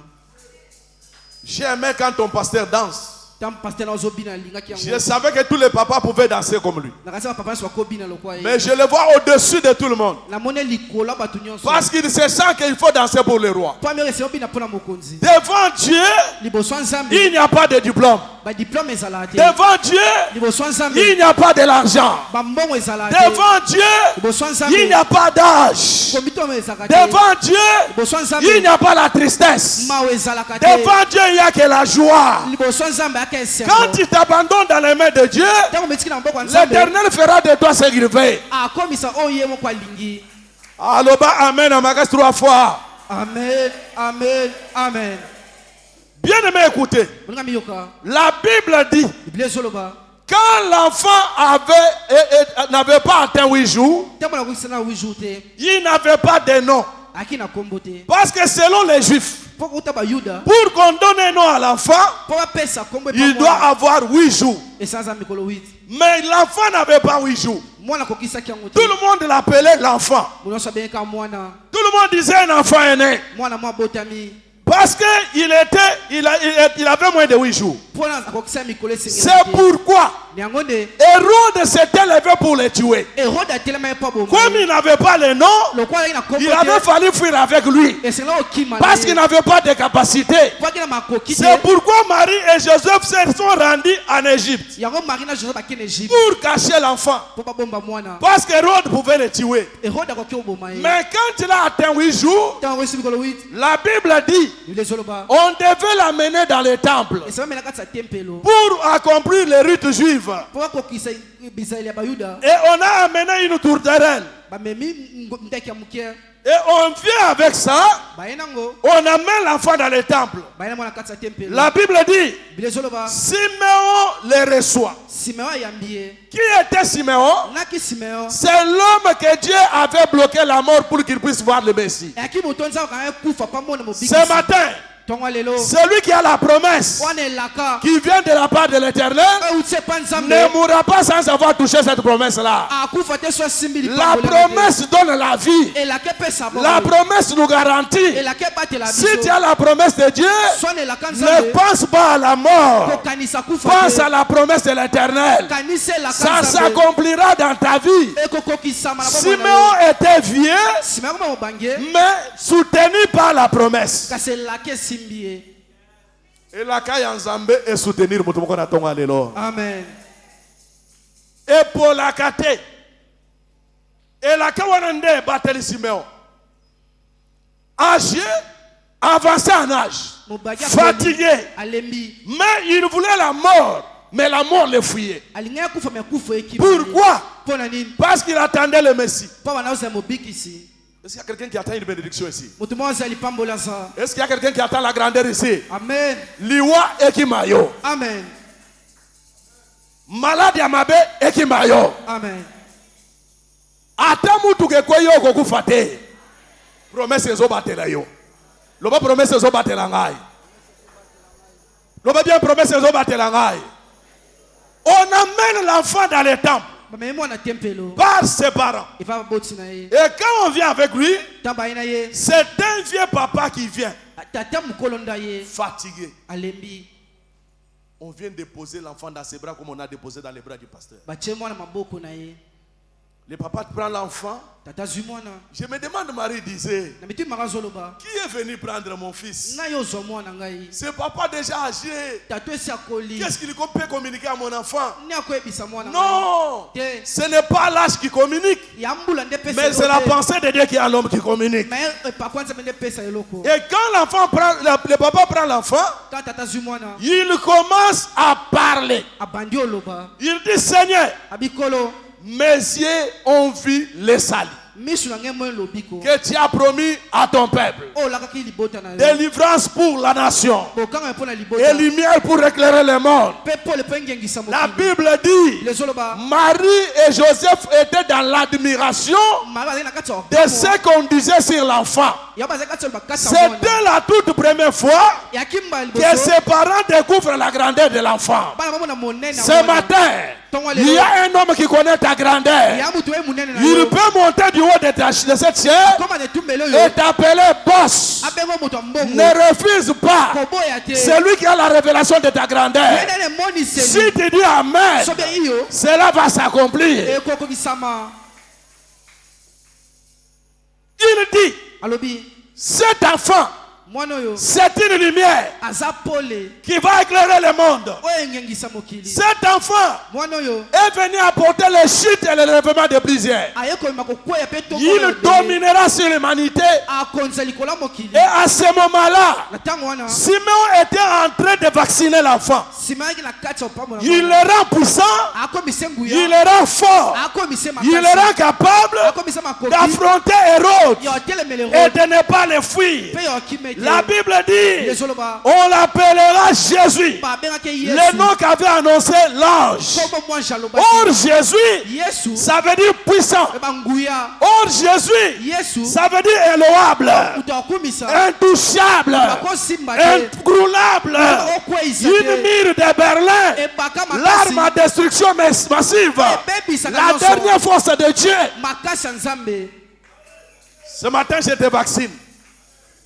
J'ai aimé quand ton pasteur danse. tam pasteur na ozobina lingaki Je yango savais que tous les papas pouvaient danser comme lui. nakasi papa so kobina lokwa ye Mais je le vois au-dessus de tout le monde. na mone likolo batu nyonso Parce qu'il se sent qu'il faut danser pour le roi. po amere se obina pona mokonzi Devant Dieu, liboso nzambe il n'y a pas de diplôme. ba diplôme ezala te Devant Dieu, liboso nzambe il n'y a pas de l'argent. ba mbongo ezala te Devant Dieu, liboso il nzambe n'y a pas d'âge. komitome ezaka te Devant Dieu, liboso il nzambe n'y a pas la tristesse. mawe ezalaka te Devant Dieu, il n'y a que la joie. liboso nzambe aka esengo Quand tu t'abandonnes dans les mains de Dieu, ntango metiki na maboko ya nzambe l'Éternel fera de toi ce qu'il veut. akomisa oyo ye moko alingi. Aloba amen à Magas 3 fois. Amen, amen, amen. Bien aimé, écoutez. Moninga miyoka La Bible dit, Biblia ezoloba quand l'enfant n'avait pas atteint 8 jours, ntango nakokisa na 8 jours te il n'avait pas de nom. aki na kombo te Parce que selon les Juifs, mpo kuta bayuda pour qu'on donne un nom à l'enfant, mpo bapesa kombo il doit avoir 8 jours. esanza mikolo 8 Mais l'enfant n'avait pas 8 jours. mwana akokisaki yango te Tout le monde l'appelait l'enfant. mono nyonso abengaka mwana Tout le monde disait un enfant est né. mwana mwa abotami Parce qu'il avait moins de 8 jours. mpo na akokisa mikolo C'est esengeli te pourquoi na yango nde Hérode s'était levé pour le tuer. erode atelema ye mpo Comme aboma il n'avait pas le nom, lokola alaki na kombo il avait te fallu fuir avec lui. esengela okima na Parce qu'il ye n'avait pas de capacité. mpo aki na makoki te C'est pourquoi Marie et Joseph se sont rendus en Égypte yango mari na joseph akende egypte pour cacher l'enfant. mpo babomba mwana Parce qu'Hérode pouvait le tuer. erode akoki oboma ye Mais quand il a atteint 8 jours, ntango esi mikolo 8 la Bible dit biblia ezoloba on devait l'amener dans le temple esaba mena kati ya tempelo pour accomplir les rites juifs. mpo bakokisa bizaleli ya bayuda Et on a amené une tourterelle. bamemi ndaki ya moke Et on vient avec ça, baye nango on amène l'enfant dans le temple. baye na mwana kati ya tempelo La Bible dit, biblia ezoloba Siméon les reçoit. simeon ayambi ye Qui était Siméon? naki simeon C'est l'homme que Dieu avait bloqué la mort pour qu'il puisse voir le Messie. eyaki moto nzambe kanga kufa mpo amona mobikisi Ce matin, ntongo lelo celui qui a la promesse wana elaka qui vient de la part de l'Éternel euti epa nzambe ne mourra pas sans avoir touché cette promesse-là. akufa te so asimbi La lipango promesse donne la vie. elaka epesa La bongo promesse nous garantit. elaka ebatela Si tu biso as la promesse de Dieu, swana elaka ne nzambe pense pas à la mort. kokanisa kufa Pense te à la promesse de l'Éternel. kanisa elaka Ça nzambe s'accomplira dans ta vie. ekokokisama na bomoi na yo. Siméon était vieux, simeon koma mobange mais soutenu par la promesse. kasi elaka esimbi ye Et la caille en Zambé est soutenir mon tomoko na tonga lelo. amen Et pour la kate. Et la kawanande bateli Siméon. Âgé, avancé en âge, mobange fatigué. alembi Mais il voulait la mort. Mais la mort le fuyait. alingaki akufa me akufa ekimi Pourquoi? mpo na nini Parce qu'il attendait le Messie. mpo bana ozala mobikisi Est-ce qu'il y a quelqu'un qui attend une bénédiction ici? moto moko ozala lipambola za Est-ce qu'il y a quelqu'un qui attend la grandeur ici? amen Liwa ekimayo. amen Malade ya mabe ekimayo. amen Ata mutu kekweyo kokufa te. Promesse ezobatela yo. Loba promesse ezobatela ngai. Loba bien promesse ezobatela ngai. On amène l'enfant dans le temple bamemi mwana tempelo par ses parents. eva baboti na ye Et quand on vient avec lui, ntango baye na ye c'est un vieux papa qui vient, tata mokolo nda ye fatigué. alembi On vient déposer l'enfant dans ses bras comme on a déposé dans les bras du pasteur. batie mwana maboko na ye Le papa prend l'enfant. tata zwi mwana Je me demande, Marie disait, na mitima ngazoloba qui est venu prendre mon fils? ngai ozwa mwana ngai C'est papa déjà âgé. tata esi akoli Qu'est-ce qu'il peut communiquer à mon enfant? ni akoyebisa mwana Non, te ce n'est pas l'âge qui communique, ya mbula nde pesa mais c'est la pensée de Dieu qui est à l'homme qui communique. mais epakwa nzambe nde pesa eloko Et quand l'enfant prend, le papa prend l'enfant, ka tata zwi mwana il commence à parler. abandi oloba Il dit, Seigneur, abikolo mes yeux ont vu les salis misu na ngai mo elobiko que tu as promis à ton peuple. olakaki libota na yo Délivrance pour la nation kokanga mpo na et libota lumière pour éclairer le monde. mpe pole mpo engengisa La mokili Bible dit, lezoloba Marie et Joseph étaient dans l'admiration mari bazali na kati ya de ce qu'on disait sur l'enfant. ya bazali kati ya oloba kati ya mwana C'était la toute première fois yaki mbala que liboso ses parents découvrent la grandeur de l'enfant. bana bamona monene na Ce mwana. matin, Tongo il y lelo a un homme qui connaît ta grandeur. ya mutu oye monene na Il yo peut monter du haut de cette chair koma na etumbelo et oyo t'appeler boss. abengo moto ya mbongo Ne refuse pas. koboya te C'est lui qui a la révélation de ta grandeur. yenene emoniseli Si tu dis Amen, sobe iyo cela va s'accomplir. ekokokisama Il dit, alobi cet enfant, mwana oyo c'est une lumière aza pole qui va éclairer le monde. oyo engengisa mokili Cet enfant mwana oyo est venu apporter les chutes et le relèvement des briseurs. aye koyeba kokweya mpe Il dominera sur l'humanité. akonza likolo ya mokili Et à ce moment-là, na ntango wana Simeon était en train de vacciner l'enfant. nsima yaki na kati ya opambo na Il mwana. le rend puissant, akomise il nguya le rend fort, akomise il le makasi rend capable akomisa makoki d'affronter Hérode ya otelemele et rode de ne pas le fuir. mpe ya okime te La Bible dit, lezoloba on l'appellera Jésus, babengaki le yesu nom qu'avait annoncé l'ange. kombo mwasi alobaki Or Jésus, yesu ça veut dire puissant. eba nguya Or Jésus, yesu ça veut dire éloable, moto akumisa intouchable, bakosimba te ingroulable, okweyisa une te mire de Berlin, ebaka l'arme à makasi destruction massive, ebebisaka la nyonso dernière force de Dieu. makasi ya nzambe Ce matin, je te vaccine.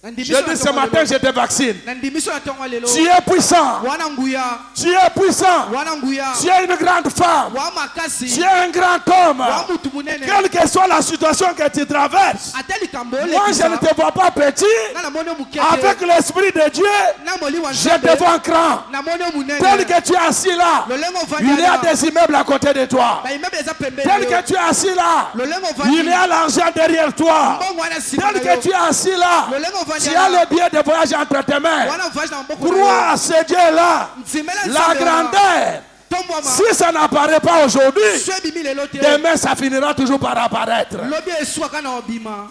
na Je ndimiso dis na ce ntongo matin, lelo je te vaccine. na ndimiso na ntongo lelo Tu es puissant, wana nguya tu es puissant, wana nguya tu es une grande femme, wa makasi tu es un grand homme. wa mutu munene Quelle que soit la situation que tu traverses, ata likambo moi je ne olekisa te vois pas petit. nga na moni omuke Avec te l'Esprit de Dieu, na moli wa je nzambe te vois grand. na moni omunene Tel que tu es assis là, lolenge il y a ovandi des immeubles à côté de toi. baimeble eza pembeni Tel na yo que tu es assis là, lolenge il y a l'argent derrière toi. mbongo wana nsima Tel na yo que tu es assis là, lolenge ovandi tu as le billet de voyage entre tes mains. wana ovandi na maboko na yo Crois à ce Dieu-là. nzimela La nzambe wana. grandeur, tombwama si ça n'apparaît pas aujourd'hui, so ebimi lelo te demain ça finira toujours par apparaître. lobi eswaka na obima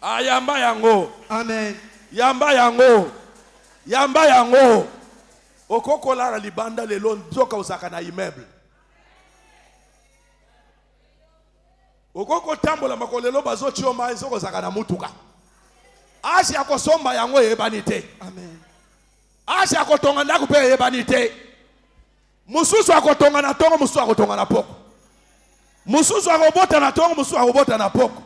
Ayamba yango, amen yamba yango, yamba yango. Okokola na libanda lelo nzoka osaka na immeuble. Okoko tambola makolelo bazo chioma nzoko osaka na mutuka. Ashi akosomba yango yebani te. amen Ashi akotonga ndako pe yebani te. Mususu akotonga na tongo, mususu akotonga na poko. Mususu akobota na tongo, mususu akobota na poko.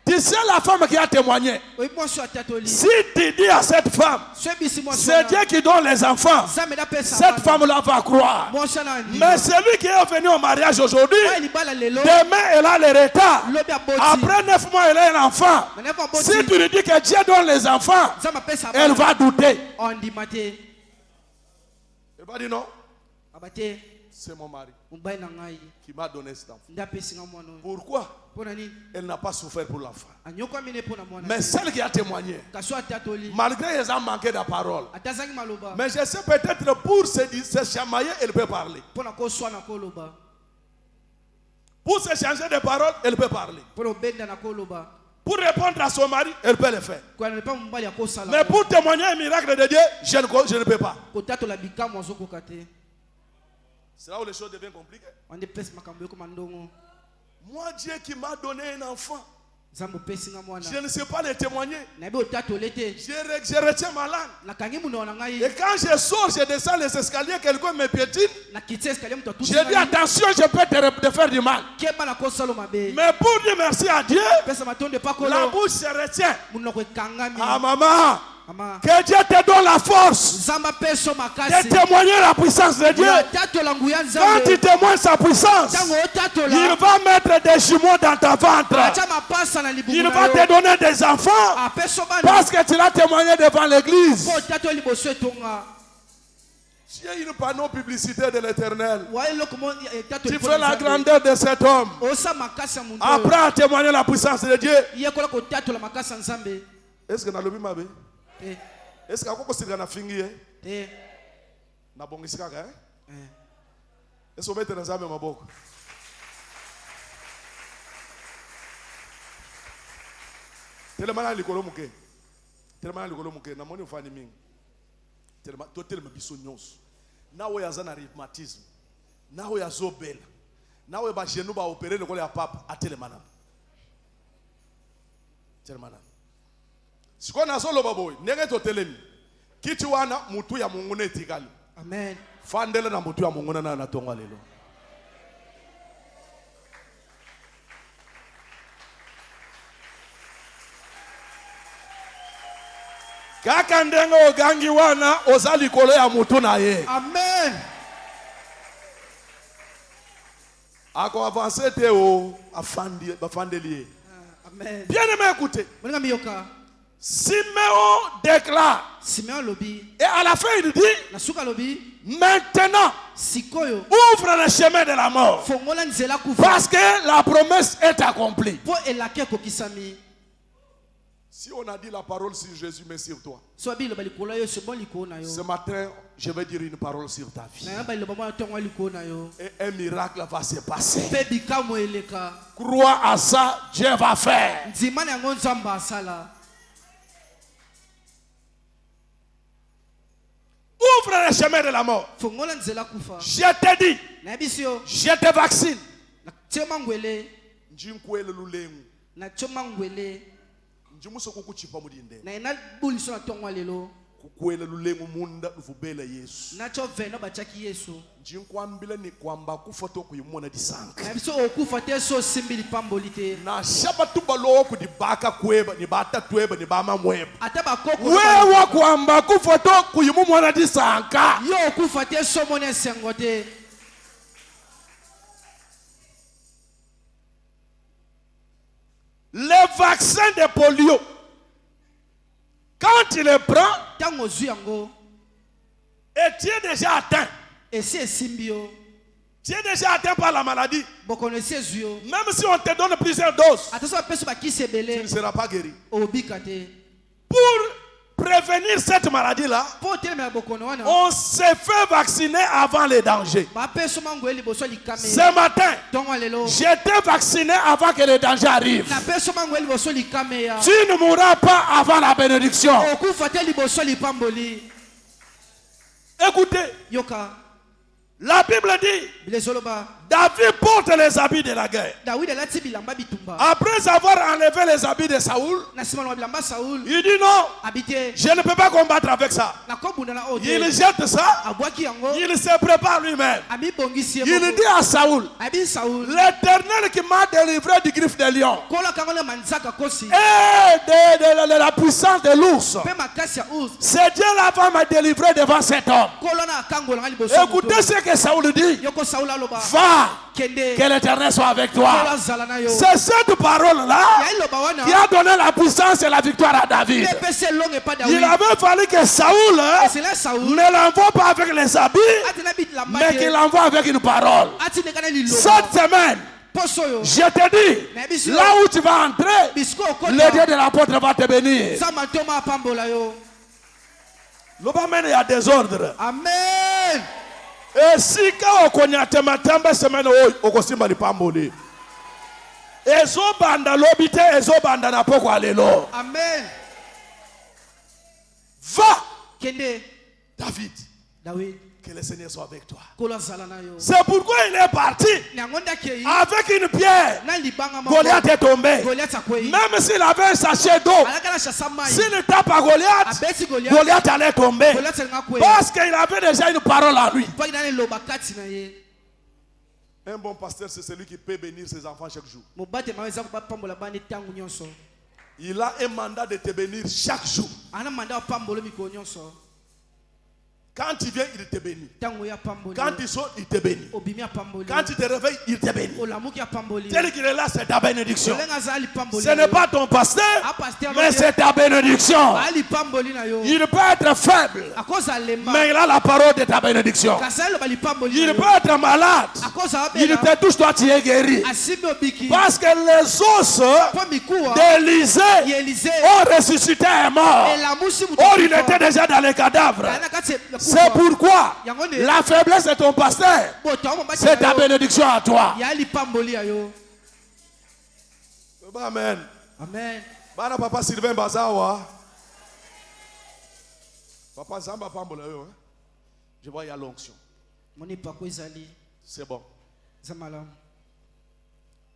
Tu sais la femme qui a témoigné. oyebi mwasi atatoli Si tu dis à cette femme, so ebisi mwasi c'est Dieu qui donne les enfants, nzambe napesa cette femme-là va croire. mwasi ana Mais celui qui est venu au mariage aujourd'hui, oyo libala lelo demain elle a le retard. lobi aboti Après 9 mois, elle a un enfant. na nefa aboti Si tu lui dis que Dieu donne les enfants, nzambe apesa elle va douter. ondima te Elle va dire non, aba te c'est mon mari mobali na ngai qui m'a donné cet enfant. nde apesinga mwana oyo Pourquoi? mpo na nini Elle n'a pas souffert pour l'enfant. anyokwami ne mpo na mwana Mais celle qui a témoigné, kasi atatoli malgré les ont manqué de parole, ata azangi maloba mais je sais peut-être pour se chamailler, elle peut parler. mpo na koswana koloba Pour se changer de parole, elle peut parler. mpo na obenda na koloba Pour répondre à son mari, elle peut le faire. koyana lepa mobali Mais akosala pour témoigner un miracle de Dieu, je ne peux pas. kotatola bikamwa azokoka te C'est là où les choses deviennent compliquées. wande pesi makambo ekoma ndongo Moi, Dieu qui m'a donné un enfant, nzambe opesinga mwana je ne sais pas le témoigner. nayebi otatole te Je retiens ma langue. nakangi munoko na ngai Et quand je sors, je descends les escaliers, quelqu'un me piétine. nakiti escalier moto Je dis attention, je peux te faire du mal. keba na kosala mabe Mais pour dire merci à Dieu, pesa matondo la epakolo bouche se retient. munoko ekangami Ah maman, mama que Dieu te donne la force nzambe de témoigner la puissance de Dieu. Quand tu témoignes sa puissance, il va mettre des jumeaux dans ta ventre. Il va te donner des enfants parce que tu l'as témoigné devant l'église. Tu es une panneau publicitaire de l'Éternel. Tu fais la grandeur de cet homme. Apprends à témoigner la puissance de Dieu. Est-ce que na lobi mabe? Est-ce que akoko sika na fingi na bongisika ka est-ce que mette na nzambe maboko? Telemana likolo muke. Telemana likolo muke na moni ufani mingi. Telema to telema biso nyonso. Nawe yazana rheumatisme. Nawe yazobela. Nawe ba genou ba opérer le ya papa atelemana. Telemana. Sikona solo baboy ndenge to telemi kiti wana mutu ya Mungu netikali. Amen. Fandele na mutu ya Mungu na natonga lelo. Kaka ndenge ogangi wana ozali kolo ya mutu na ye. Amen. Ako avancer te o afandeli. Amen. Bien aimé, écoutez. Siméon déclare. Et à la fin il dit, maintenant ouvre le chemin de la mort. Parce que la promesse est accomplie. Si on a dit la parole sur Jésus, mais sur toi. Ce matin, je vais dire une parole sur ta vie. Et un miracle va se passer. Crois à ça, Dieu va faire. Ouvre le chemin de la mort. Je te dis, je te vaccine. Njimuso kukuchipa mudinde. Kukwela lulengu munda luvubela Yesu. Njinkwambile ni kwamba kufoto kuyumona disanka. Na shaba tubalo kudibaka kweba ni bata tweba ni bama mweba. Wewa kwamba kufoto kuyumona disanka. Yo kufate somone sengote. Le vaccin de polio, quand tu le prends, et tu es déjà atteint. Tu es déjà atteint par la maladie. Même si on te donne plusieurs doses, tu ne seras pas guéri. Pour prévenir cette maladie-là, on s'est fait vacciner avant les dangers. Ce matin, j'étais vacciné avant que les dangers arrivent. Tu ne mourras pas avant la bénédiction. Écoutez, la Bible dit, David porte les habits de la guerre. Après avoir enlevé les habits de Saoul, il dit non, je ne peux pas combattre avec ça. Il jette ça, il se prépare lui-même. Il dit à Saoul, l'Éternel qui m'a délivré du griffe des lions et de la puissance de l'ours, c'est Dieu là va me délivrer devant cet homme. Écoutez ce que Saoul dit, va, que l'Éternel soit avec toi. C'est cette parole-là qui a donné la puissance et la victoire à David. Il avait fallu que Saoul ne l'envoie pas avec les habits, mais qu'il l'envoie avec une parole. Cette semaine, je te dis, là où tu vas entrer, le Dieu de l'apôtre va te bénir. L'obamène est à désordre. Amen. Et si quand on connaît tamba semaine okosimba lipamboli. Ezo banda lobite ezo banda na poko alelo. Amen. Va. Kende. David. Que le Seigneur soit avec toi. C'est pourquoi il est parti avec une pierre. Goliath est tombé. Même s'il avait un sachet d'eau, s'il tape à Goliath, Goliath allait tomber. Parce qu'il avait déjà une parole à lui. Un bon pasteur, c'est celui qui peut bénir ses enfants chaque jour. Il a un mandat de te bénir chaque jour. Quand tu viens, il te bénit. Tango ya pamboli. Quand tu sors, il te bénit. Obimi ya pamboli. Quand tu te réveilles, il te bénit. Olamuki ya pamboli. Tel qu'il est là, c'est ta bénédiction. Olenga zali pamboli. Ce n'est pas ton pasteur, Ah, pasteur, mais c'est ta bénédiction. Ali pamboli na yo. Il peut être faible, Akoza lemba. mais il a la parole de ta bénédiction. Kasalo bali pamboli. Il peut être malade. Akoza Il abela. te touche, toi tu es guéri. Asimi obiki. Parce que les os Kwa mikuwa. d'Élisée Yelize. ont ressuscité un mort. Elamusi mutu. Or, il était déjà dans les cadavres. C'est pourquoi la faiblesse de ton pasteur, c'est ta bénédiction à toi. Yali pamboli ayo. Amen. Amen. Bana papa Sylvain Bazawa. Papa Zamba Pambola. Je vois il y a l'onction. Moni pako ezali. C'est bon. Zamalam.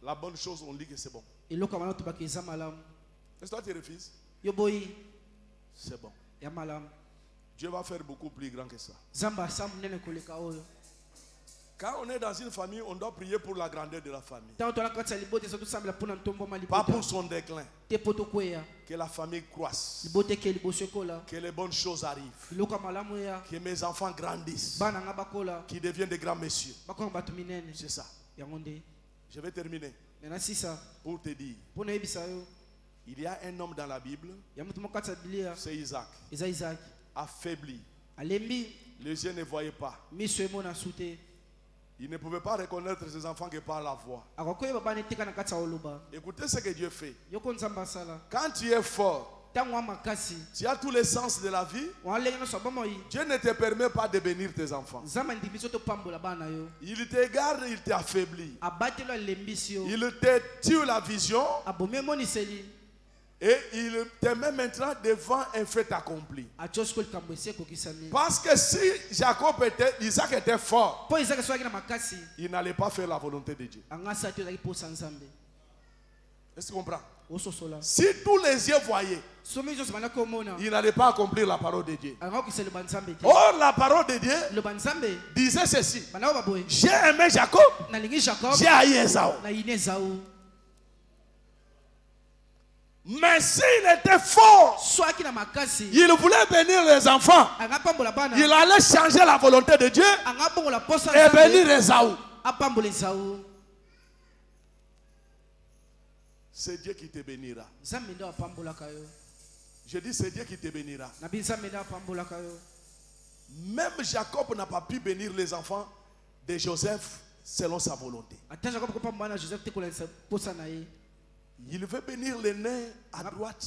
La bonne chose, on dit que c'est bon. Eloko mana tubaki zamalam. Est-ce que toi tu refuses? Yoboyi. C'est bon. Ya malam. Dieu va faire beaucoup plus grand que ça. Zamba sam nene koleka oyo. Quand on est dans une famille, on doit prier pour la grandeur de la famille. Tango tola katsa libote so tusambela pona ntombo ma Pas libota. pour son déclin. Te poto kweya. Que la famille croisse. Libote ke liboso kola. Que les bonnes choses arrivent. Loka malamu ya. Que mes enfants grandissent. Bana nga bakola. Qu'ils deviennent des grands messieurs. Bakonga batu minene. C'est ça. Yangonde. Je vais terminer Nena sisa. pour te dire. Pona yebisa yo. Il y a un homme dans la Bible, Ya mutu mokatsa bilia. c'est Isaac, Eza Isaac. affaibli. Alembi. Les yeux ne voyaient pas. Miso emona sute. Il ne pouvait pas reconnaître ses enfants que par la voix. Akokoye baba neteka na katsa oloba. Écoutez ce que Dieu fait. Yoko nzamba sala. Quand tu es fort, Tango makasi. tu as tous les sens de la vie. Walenge no sabamo yi. Dieu ne te permet pas de bénir tes enfants. Zama ndibiso to pambola bana yo. Il te garde, il t'affaiblit. Abatelo alembisi yo. Il te tue la vision Abome moniseli. et il te met maintenant devant un fait accompli. Achosko likambo ese kokisami. Parce que si Isaac était fort, Po Isaac swaki na makasi. il n'allait pas faire la volonté de Dieu. Angasa to zaki po sanzambe. Est-ce que tu comprends? Oso sola. Si tous les yeux voyaient, Somi jo semana ko mona. il n'allait pas accomplir la parole de Dieu. Anga ko sele banzambe te. Or, la parole de Dieu Le banzambe. disait ceci. Bana ba boy. J'ai aimé Jacob, Na lingi Jacob. j'ai haï Esau. Na Inezao. Mais s'il était fort, Swaki na makasi. il voulait bénir les enfants. Anga pambola bana. Il allait changer la volonté de Dieu Anga bongola posa et nzambe. bénir Esau. Apambola Esau. C'est Dieu qui te bénira. Nzambe ndo apambola kayo. Je dis c'est Dieu qui te bénira. Na binzambe ndo apambola kayo. Même Jacob n'a pas pu bénir les enfants de Joseph selon sa volonté. Ata Jacob ko pambola na Joseph te kola posa na ye. Il veut bénir l'aîné à droite.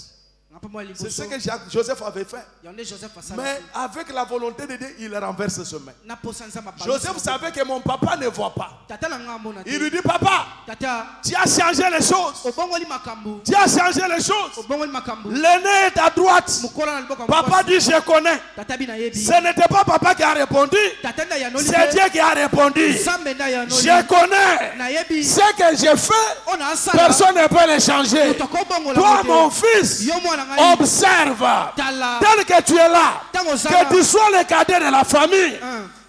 Nga pambola liboso. C'est ce que Joseph avait fait. Yonde Joseph asala. Mais avec la volonté de Dieu, il renverse ce main. Na posa nzamba pa. Joseph savait que mon papa ne voit pas. Tata na nga mona te. Il lui dit, papa, Tata. tu as changé les choses. Obongoli makambu. Tu as changé les choses. Obongoli makambu. L'aîné est à droite. Mukola na liboko. Papa dit, je connais. Tata bina yebi. Ce n'était pas papa qui a répondu. Tata na yanoli. C'est Dieu qui a répondu. Nzambe na yanoli. Je connais. Na yebi. Ce que j'ai fait, On a asala. personne ne peut le changer. Toi, mon fils, Yo mwana ngai. observe. Tala. Tel que tu es là, Tango zala. que tu sois le cadet de la famille,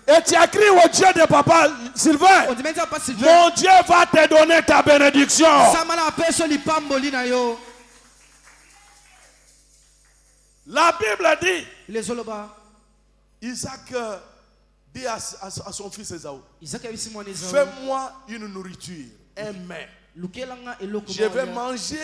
et tu as crié au Dieu de papa Sylvain, On dimenza pa Sylvain. mon Dieu va te donner ta bénédiction. Samala peso lipamboli na yo. La Bible dit, Les oloba. Isaac dit à son fils Esaü, Isaac a bisi mwana Esau. fais-moi une nourriture, un mets. Lukelanga eloko. Je vais manger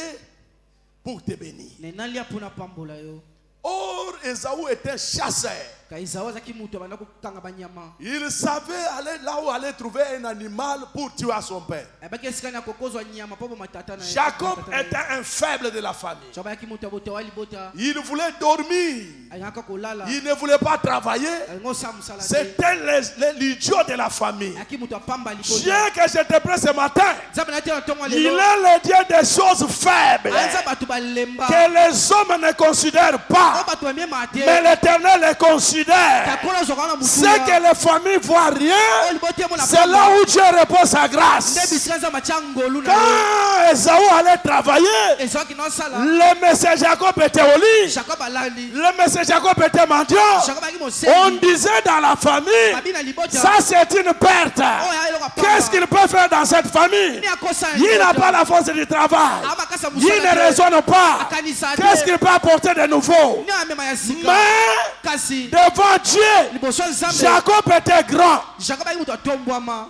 pour te bénir. Nenalia puna pambola yo. Or, Esaü était chasseur. Ka Esau azaki mutu abanda kokanga banyama. Il savait aller là où aller trouver un animal pour tuer son père. Abaki esika na kokozwa nyama popo matata na ye. Jacob Matata na ye. était un faible de la famille. Jacob ayaki mutu abote wali bota. Il voulait dormir. Ayaka kolala. Il ne voulait pas travailler. Ngo samusala. C'était l'idiot de la famille. Ayaki mutu apamba libota. Dieu que je te prie ce matin, Nzambe na tia ntongo il lelo. est le Dieu des choses faibles Anza batu balemba. que les hommes ne considèrent O pas, batu bamie mate. mais l'Éternel les considère. Takola zokana mutu. C'est que les familles voient rien, Olibote mona. c'est là où Dieu repose sa grâce. Ndebisika machangolu na yo. Quand Esaü allait travailler, Esau kinosala. le monsieur Jacob était au lit, Jacob alali. le monsieur Jacob était mendiant. Jacob ayaki On moseli. disait dans la famille, Babina libota. ça c'est une perte. Oh ya eloko pamba. Qu'est-ce qu'il peut faire dans cette famille? Ni akosa. Il n'a pas la force du travail. Amakasa Il musala. ne raisonne pas. Akanisa. Qu'est-ce qu'il peut apporter de nouveau? Ni amema ya sika. Mais Kasi. de Devant Dieu, liboso ya nzambe Jacob était grand. jacob ayaki moto atombwama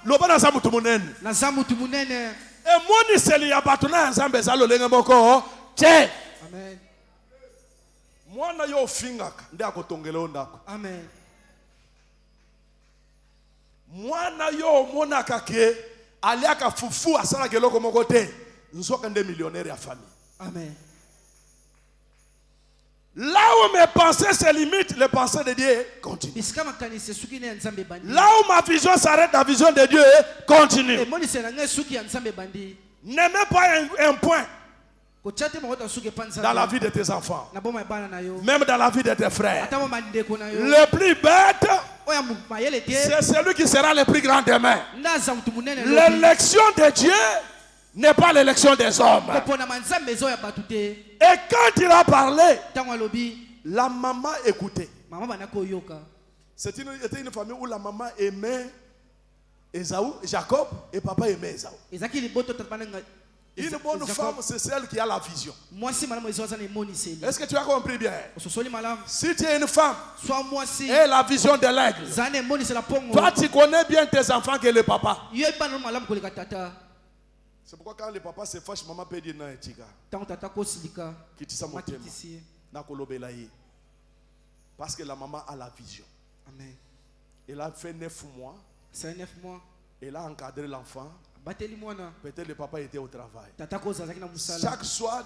Loba na za mutu munene. naza mutu munene. Emoniseli ya bato na nzambe eza lolenge moko te. Amen. Mwana yo ofingaka nde akotongela yo ndako. Amen. Mwana yo omonaka ke aliaka fufu asalaka eloko moko te, nzoka nde millionnaire ya famille. Amen. Là où mes pensées se limitent, les pensées de Dieu continuent. bisika makanisi suki ne ya nzambe bandi. Là où ma vision s'arrête, la vision de Dieu continue. emoniseli na ngai suki ya nzambe bandi. N'aimez pas un point kotia te mokota suki epa nzambe dans la vie de tes enfants, na boma ebana na yo même dans la vie de tes frères. ata mo mandeko na yo Le plus bête, oya mayele te c'est celui qui sera le plus grand demain. ndaza mutu munene L'élection de Dieu n'est pas l'élection des hommes. koponama nzambe eza oya bato te. Et quand il a parlé, ntango alobi la maman écoutait. mama bandaki oyoka. C'était une famille où la maman aimait Esaü, Jacob, et papa aimait Esaü. ezalaki liboto tata bana ngai. Une bonne femme, c'est celle qui a la vision. mwasi malamu eza oza na emoniseli Est-ce que tu as compris bien? ososoli malamu Si tu es une femme soit mwasi et la vision de l'aigle, zala na emonisela pongo toi tu connais bien tes enfants que le papa. yo ebana no malamu koleka tata. C'est pourquoi quand le papa se fâche, maman peut dire non, tika, ntango tata kosilika kitisa motema, makitisi ye. na kolobela ye. Parce que la maman a la vision. Amen. Elle a fait 9 mois, c'est 9 mois elle a encadré l'enfant. bateli mwana Peut-être le papa était au travail. tata koza azalaki na mosala Chaque soir,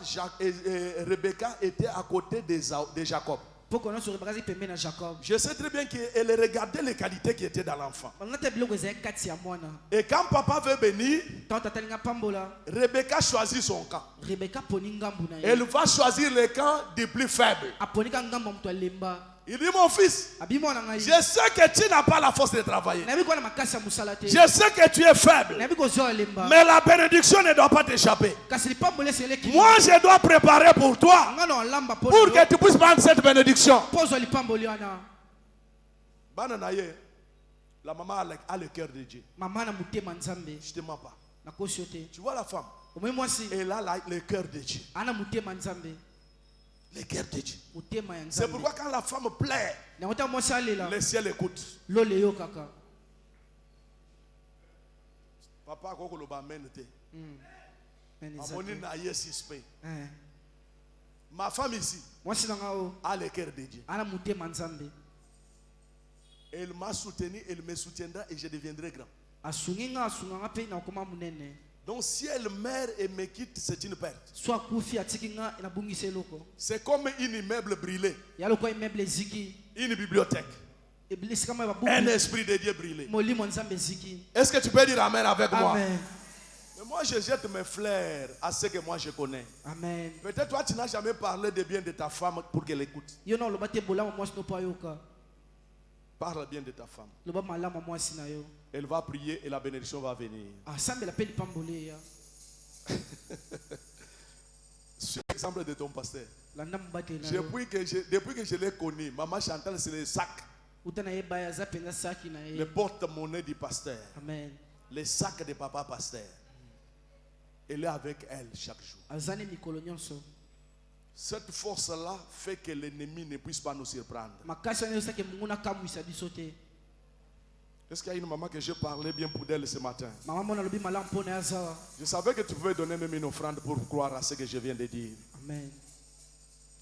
Rebecca était à côté de Jacob. mpo kona so rebeka azali pembe na jacob. Je sais très bien qu'elle regardait les qualités qui étaient dans l'enfant. banga te biloko ezalaki kati ya mwana. Et quand papa veut venir, ntango tata alinga pambola Rebecca choisit son camp. rebeka aponi ngambu na ye Elle va choisir le camp du plus faible. aponika ngambu ya moto alemba. Il dit, mon fils, abi mwana ngai je sais que tu n'as pas la force de travailler. nayebi kona makasi ya mosala te. Je sais que tu es faible. nayebi kozwa alemba Mais la bénédiction ne doit pas t'échapper. kasi lipambola eseleki Moi, je dois préparer pour toi, nga na olamba mpo pour que tu puisses prendre cette bénédiction. mpo ozwa lipamboli wana. Bana na ye, la maman a le cœur de Dieu. mama na motema nzambe Je te mens pas. nakosi yo te. Tu vois la femme, omoi mwasi elle a le cœur de Dieu. ana motema nzambe Le cœur de Dieu. motema ya C'est nzambe. pourquoi quand la femme plaît, nango ntango mwasi alela le ciel écoute. lolo eyokaka. Papa akokoloba amen te. Amen, Amoni exactly. na ye suspect. Eh. Ma femme ici mwasi na nga o a le cœur de Dieu. ana motema nzambe Elle m'a soutenu, elle me soutiendra et je deviendrai grand. asungi nga asunganga mpe nakoma monene. Donc si elle meurt et me quitte, c'est une perte. so akufi atiki nga nabungisa eloko C'est comme un immeuble brûlé, ya lokola immeuble eziki une bibliothèque, esika mo ya un babuku esprit de Dieu brûlé. molimo ya nzambe eziki. Est-ce que tu peux dire amen avec moi? Amen. Mais moi, je jette mes fleurs à ce que moi je connais. Amen. Peut-être toi, tu n'as jamais parlé de bien de ta femme pour qu'elle écoute. yo na oloba te bolamu mwasi no mpo ayoka. Parle bien de ta femme. loba malamu ya mwasi na yo Elle va prier et la bénédiction va venir. asambela mpe lipamboli eya. Suis l'exemple de ton pasteur. landa mobateli na yo Depuis que je l'ai connu, maman Chantal, c'est le sac, uta na ye baya aza mpenza saki na le ye. porte-monnaie du pasteur, Amen. le sac de papa pasteur. Elle est avec elle chaque jour. aza ne mikolo nyonso. Cette force-là fait que l'ennemi ne puisse pas nous surprendre. makasi wana ezosaki mungu nakamwisa biso te. Est-ce qu'il y a une maman que je parlais bien pour elle ce matin? mama mona alobi malamu mpo na ye azawa. Je savais que tu pouvais donner même une offrande pour croire à ce que je viens de dire. Amen.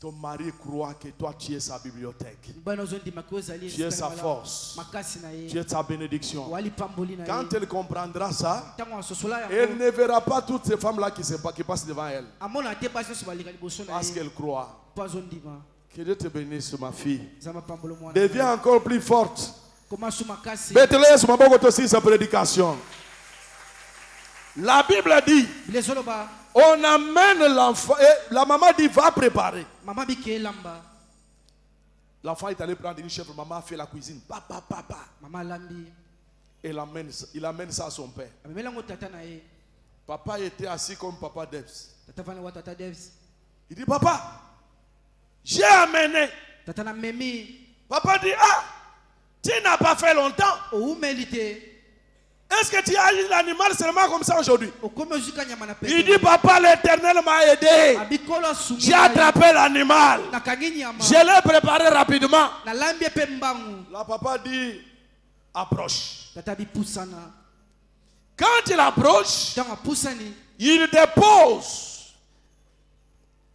Ton mari croit que toi tu es sa bibliothèque. mobali na ozondimaki ozali Tu es esika sa na malamu. force. makasi na Tu ye es sa bénédiction. walipamboli na Quand ye. elle comprendra ça, ntango asosola elle yango ne verra pas toutes ces femmes-là qui passent devant elle. amona te basi nyonso baleka liboso na Parce ye qu'elle croit. mpo azondima. Que Dieu te bénisse, ma fille. eza mapambolo mwana. Deviens encore plus forte. koma su makasi. Bethléem, ce moment aussi sa prédication. La Bible dit, bile ezoloba on amène l'enfant, et la maman dit, va préparer. mama bike elamba L'enfant est allé prendre une chèvre, maman a fait la cuisine. Papa, papa. mama alambi Et il amène ça à son père. amemeli yango tata na ye. Papa était assis comme papa Debs. tata vana wa tata devs. Il dit, papa, j'ai amené. tata na memi Papa dit, ah, tu n'as pas fait longtemps. oumeli te. Est-ce que tu as eu l'animal seulement comme ça aujourd'hui? Okome ozika nyama na Il pete. dit, papa, l'Éternel m'a aidé. Abikolo asungi. J'ai attrapé l'animal. Nakangi nyama. Je l'ai préparé rapidement. Na lambi pe mbangu. La papa dit, approche. Tata bipusana. Quand il approche, Tango pusani. il dépose.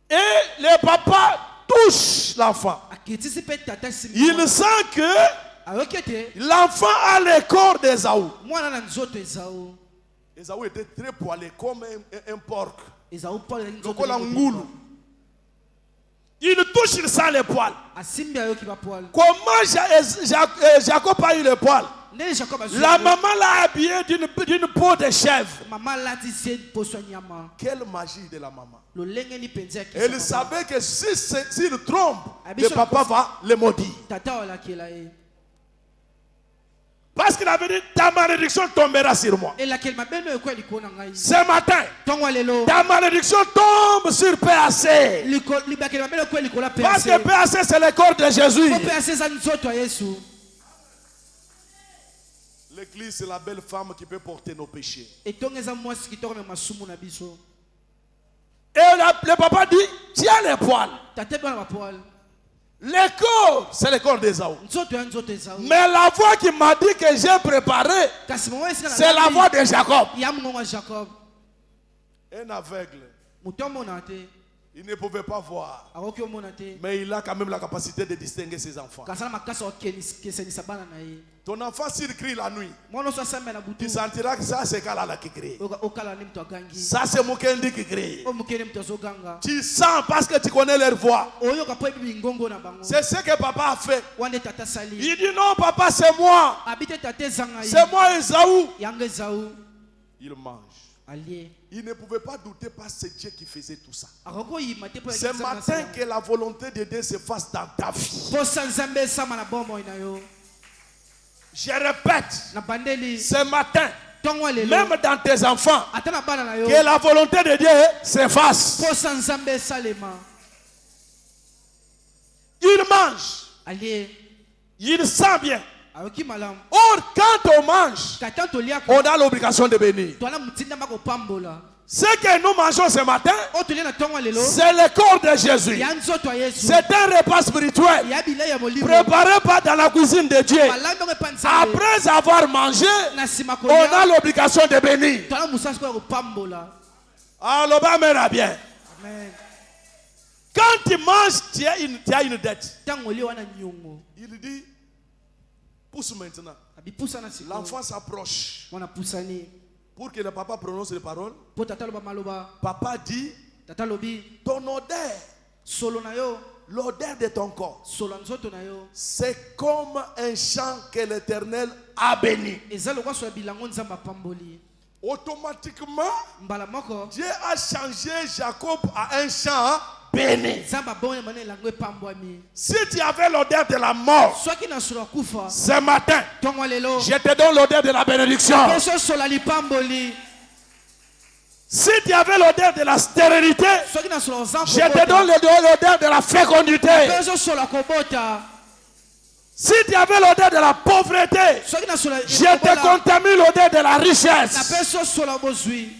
Et le papa touche l'enfant. Akitisi pe tata simi. Il sent que Ayokete. l'enfant a le corps d'Ésaü. Mwana na nzoto Esaú. Ésaü était très poilé comme un porc. Esaú Paul na nzoto. Lokola ngulu. Il touche, il sent les poils. Asimbi ayoki ba poil. Comment Jacob a eu les poils? Ne Jacob a La maman l'a habillé d'une peau de chèvre. Maman l'a dit c'est poso nyama. Quelle magie de la maman. Lo lenge ni penza ki. Elle savait que s'il trompe, Abiso le papa va le maudire. Tata wala kela e. Parce qu'il avait dit, ta malédiction tombera sur moi. Et laquelle m'a bien eu quoi l'icône ngai. Ce matin, Tongo lelo. ta malédiction tombe sur PAC. L'icône libakela m'a bien quoi l'icône Parce PAC. que PAC, c'est le corps de Jésus. Ko PAC za nzoto Yesu. L'église, c'est la belle femme qui peut porter nos péchés. Et tongeza mwasi kitoko me masumu na biso. Et le papa dit, tiens les poils. Tata bana ba poil. Le corps, c'est le corps d'Ésaü. Nzoto ya nzoto Esaú. Mais la voix qui m'a dit que j'ai préparé, Kasi mwa esika na. c'est la voix de Jacob. Ya mwa Jacob. Un aveugle, Mutombo na te. il ne pouvait pas voir. Aroki omona te. Mais il a quand même la capacité de distinguer ses enfants. Kasala makasa okenisa bana na ye. Ton enfant, s'il crie la nuit, Mwana so asambe na tu butu. sentiras que ça, c'est Kalala qui crie. Okala ni mtu agangi. Ça, c'est Mukendi qui crie. O mukene mtu azoganga. Tu sens parce que tu connais leur voix. Oyo kapo ebi ngongo na bango. C'est ce que papa a fait. Wande tata sali. Il dit non, papa, c'est moi. Habite tate zanga yi. C'est moi, Esaü. Yanga Esaú. Il mange. Allié. Il ne pouvait pas douter parce que c'est Dieu qui faisait tout ça. Aroko yi mate po. Ce matin, que la volonté de Dieu se fasse dans ta vie. Po sanzambe sama na bombo ina yo. Je répète, Na bandeli. ce matin, Tongo lelo. même dans tes enfants, Atana bana na yo. que la volonté de Dieu s'efface. Po sanzambe salema. Il mange, Allié. il sent bien. Ayoki malam. Or, quand on mange, Katanto liako. on a l'obligation de bénir. Tola mutinda mako pambola. Ce que nous mangeons ce matin, O tolia na tongo lelo. c'est le corps de Jésus. Ya nzoto ya Yesu. C'est un repas spirituel Ya bila ya molimo. préparé par dans la cuisine de Dieu. Malambo nge panzambe. Après avoir mangé, Na sima on a kolia. l'obligation de bénir. Tola musasi ko pambola. Alors, mène bien. Amen. Quand tu manges, tu as une dette. Tango li wana nyongo. Il dit, pousse maintenant. Abipusa na siko. L'enfant s'approche. Wana pusani. Pour que le papa prononce les paroles, Po tata loba maloba. papa dit, Tata lobi. ton odeur, Solo na yo. l'odeur de ton corps, Solo nzoto na yo. c'est comme un champ que l'Éternel a béni. Eza lokwa so bilango nzamba pamboli. Automatiquement, Mbala moko. Dieu a changé Jacob à un champ béni. Nzamba bonne mane lango pambwami. Si tu avais l'odeur de la mort, Soki na solo kufa. ce matin, Tongo lelo. je te donne l'odeur de la bénédiction. Peso sola li pamboli. Si tu avais l'odeur de la stérilité, Soki na solo zanko. je te donne l'odeur de la fécondité. Peso sola kobota. Si tu avais l'odeur de la pauvreté, Soki na sola. je te contamine l'odeur de la Na richesse. peso sola bozui.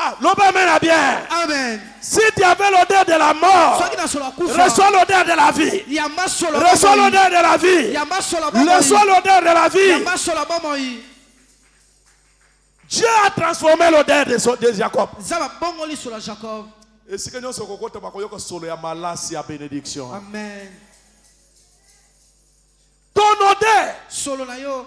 Ah, l'odeur mène bien. Amen. Si tu avais l'odeur de la mort, Soki na sola kufa. reçois l'odeur de la vie. Yamba sola. Reçois l'odeur de la vie. Yamba sola bomoi. Reçois l'odeur de la vie. Yamba sola bomoi. Dieu a transformé l'odeur de Jacob. Zaba bongoli sola Jacob. Et si quelqu'un se rencontre, il y a solo ya malasi ya bénédiction. Amen. Ton odeur, Solo na yo.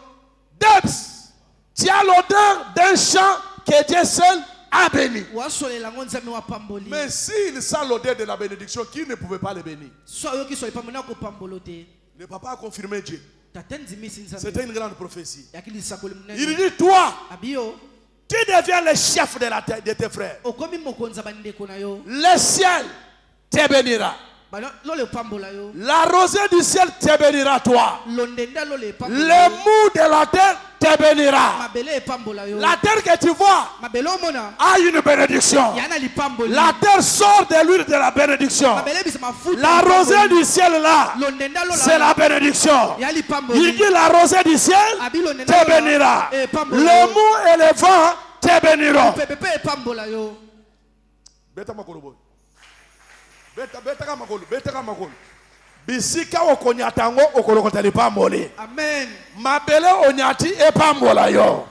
Debs, tu as l'odeur d'un champ que Dieu seul a béni. Wa sola lango nzambe wa pamboli. Mais s'il sent l'odeur de la bénédiction, qui ne pouvait pas le bénir? So yo ki sola pamboli na ko pambolote. Le papa a confirmé Dieu. Tatenzi misi nzambe. C'était une grande prophétie. Yakili sakoli Il munene. dit, toi, Abiyo. tu deviens le chef de tes frères. Okomi mokonza bandeko na yo. Le ciel te bénira. Balo lole pambola yo. La rosée du ciel te bénira, toi. Londenda lole pambola. Les mous de la terre te bénira. mabele epambola yo La terre que tu vois mabele omona a une bénédiction. yana lipamboli La terre sort de l'huile de la bénédiction. mabele bisa mafuta La rosée du ciel là, londenda lo c'est la bénédiction. ya Il lipamboli dit la rosée du ciel abi londenda te bénira. Le mou et le vent te béniront. pepepe epambola yo Beta makolo boy. Beta ka makolo, beta ka makolo. Bisika okonyatango okolokota lipamboli. amen Mabele onyati epambola yo.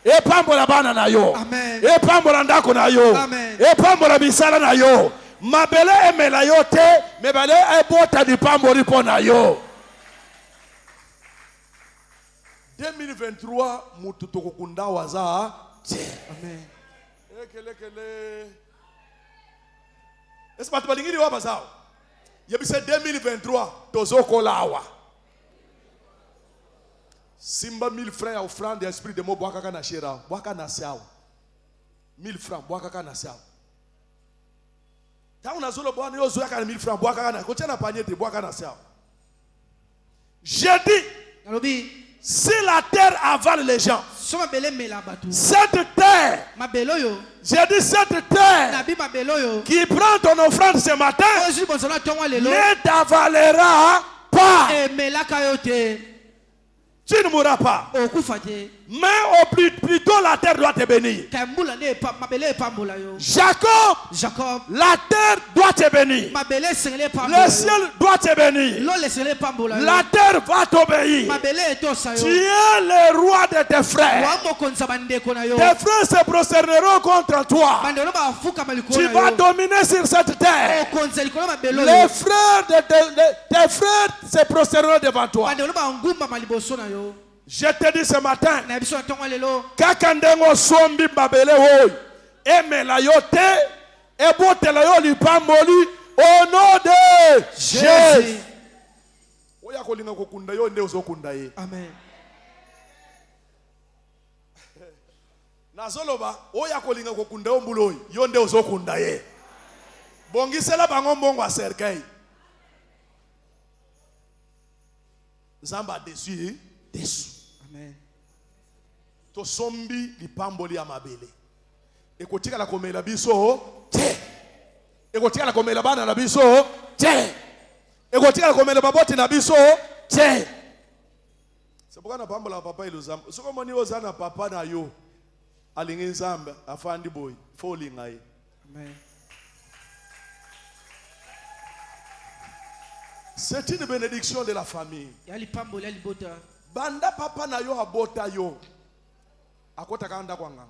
Epambola bana na yo. Amen. Epambola ndako na yo. Amen. Epambola bisala na yo. Mabele emela yo te, mebale ebota lipamboli po na yo. 2023 mutu tokukunda waza. amen Ekele. Est-ce que tu vas dire wa bazao? Yebise 2023 tozokola awa. Simba 1000 francs ya offrande esprit de mo bwaka na shera, bwaka na siao. 1000 francs bwaka na siao. Ta unazolo bwana yo zoya kana 1000 francs bwaka na kocha na panier te bwaka na siao. J'ai dit nalobi si la terre avale les gens, so mabele mela batu cette terre, mabele oyo j'ai dit cette terre nabi mabele oyo qui prend ton offrande ce matin ozwi bonzona tongo lelo ne t'avalera pas. emelaka yo te Tu ne mourras pas. okufa te Mais plutôt la terre doit te bénir. ka mbula nde mabele epambola yo Jacob, Jacob la terre doit te bénir. mabele esengeli epambola Le yo ciel doit te bénir. lolo esengeli epambola yo La terre va t'obéir. mabele etosa Tu yo es le roi de tes frères. wa mokonzi ya bandeko na yo Tes frères se prosterneront contre toi. bandeko bafukama Tu likolo vas na yo dominer sur cette terre. okonzi ya likolo ya mabele Les oyo frères de tes frères se prosterneront devant toi. bandeko bangumbama liboso na yo Je te dis ce matin, na biso na ntongo lelo kaka ndengo sombi mabele oyo emela yo te ebotela yo lipamboli au nom de Jésus. Oya kolinga kokunda yo nde ozokunda ye. amen Nazoloba oya kolinga kokunda yo mbulu oyo yo nde ozokunda ye. Bongisela bango mbongo a cercueil. Nzamba déçu, déçu. amen To sombi lipamboli ya mabele. Ekotika la komela biso te. Ekotika la komela bana na biso te. Ekotika la komela baboti na biso te. C'est pourquoi na pambola papa iluzamba. Soko moni ozana papa na yo. Alingi nzamba afandi boy. Foli ngai. amen C'est une bénédiction de la famille. ya lipamboli ya libota Banda papa na yo abota yo. Akota kanda kwa nganga.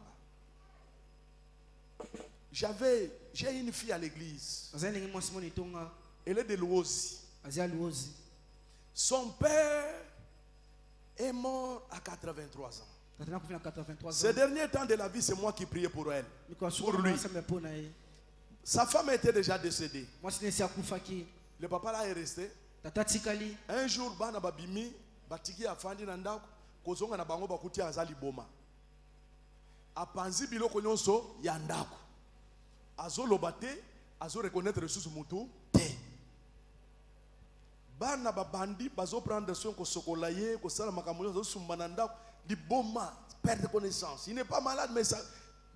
J'ai une fille à l'église. azali ndenge mwasi moni etonga Elle est de Louosi. azali aluozi Son père est mort à 83 ans. tata nakufi na 83 Ces ans derniers temps de la vie, c'est moi qui priais pour elle. mikolo Pour lui. asuka mpo na ye Sa femme était déjà décédée. mwasi nesi akufaki Le papa là est resté. tata tikali Un jour, bana babimi, batiki afandi na ndako, kozonga na bango bakuti azali boma. Apanzi biloko nyonso ya ndako. Azo lobate, azo reconnaître sous mutu te. Bana babandi bazo prendre soin ko sokola ye, ko sala makambo nyonso sumba na ndako, di boma, perte de connaissance. Il n'est pas malade mais ça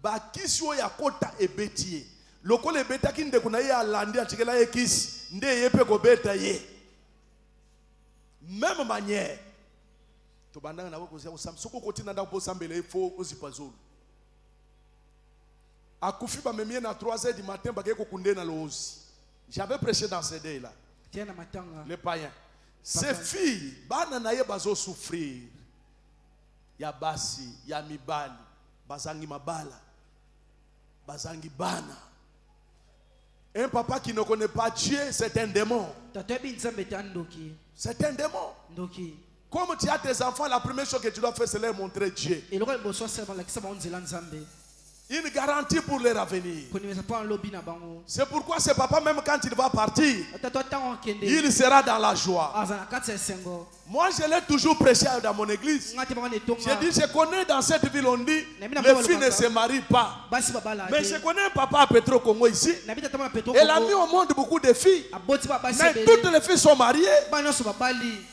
ba kisio ya kota ebetie. Lokole ebeta kinde kuna ye alandi atikela ye kisi, nde ye pe ko beta ye. Même manière. To bandanga na ko zia sam soko kotina ndako po sambele ifo ozipazulu. Akufi ba memie na 3h du matin ba ke ko kunde na lozi. J'avais prêché dans ce dé là. tia na matanga Les païens. Ces filles, bana na ye bazo souffrir. Ya basi, ya mibali, bazangi mabala, bazangi bana. Un papa qui ne connaît pas Dieu, c'est un démon. tata yebi nzambe te andoki C'est un démon. ndoki Comme tu as tes enfants, la première chose que tu dois faire, c'est leur montrer Dieu. eloko liboso asala balakisa bango nzela nzambe Une garantie pour leur avenir. konimisa mpo na lobi na bango C'est pourquoi ce papa, même quand il va partir, tata ntango akende il sera dans la joie. aza na kati ya esengo Moi, je l'ai toujours prêché dans mon église. nga te bango na J'ai etonga dit, je connais dans cette ville, on dit, les filles ne se marient pas. basi babala Mais je te connais un papa à Petro Congo ici. nabi tata mona petro Elle a mis au monde beaucoup de filles. aboti ba basi Mais toutes ebele les filles sont mariées. bana nyonso babali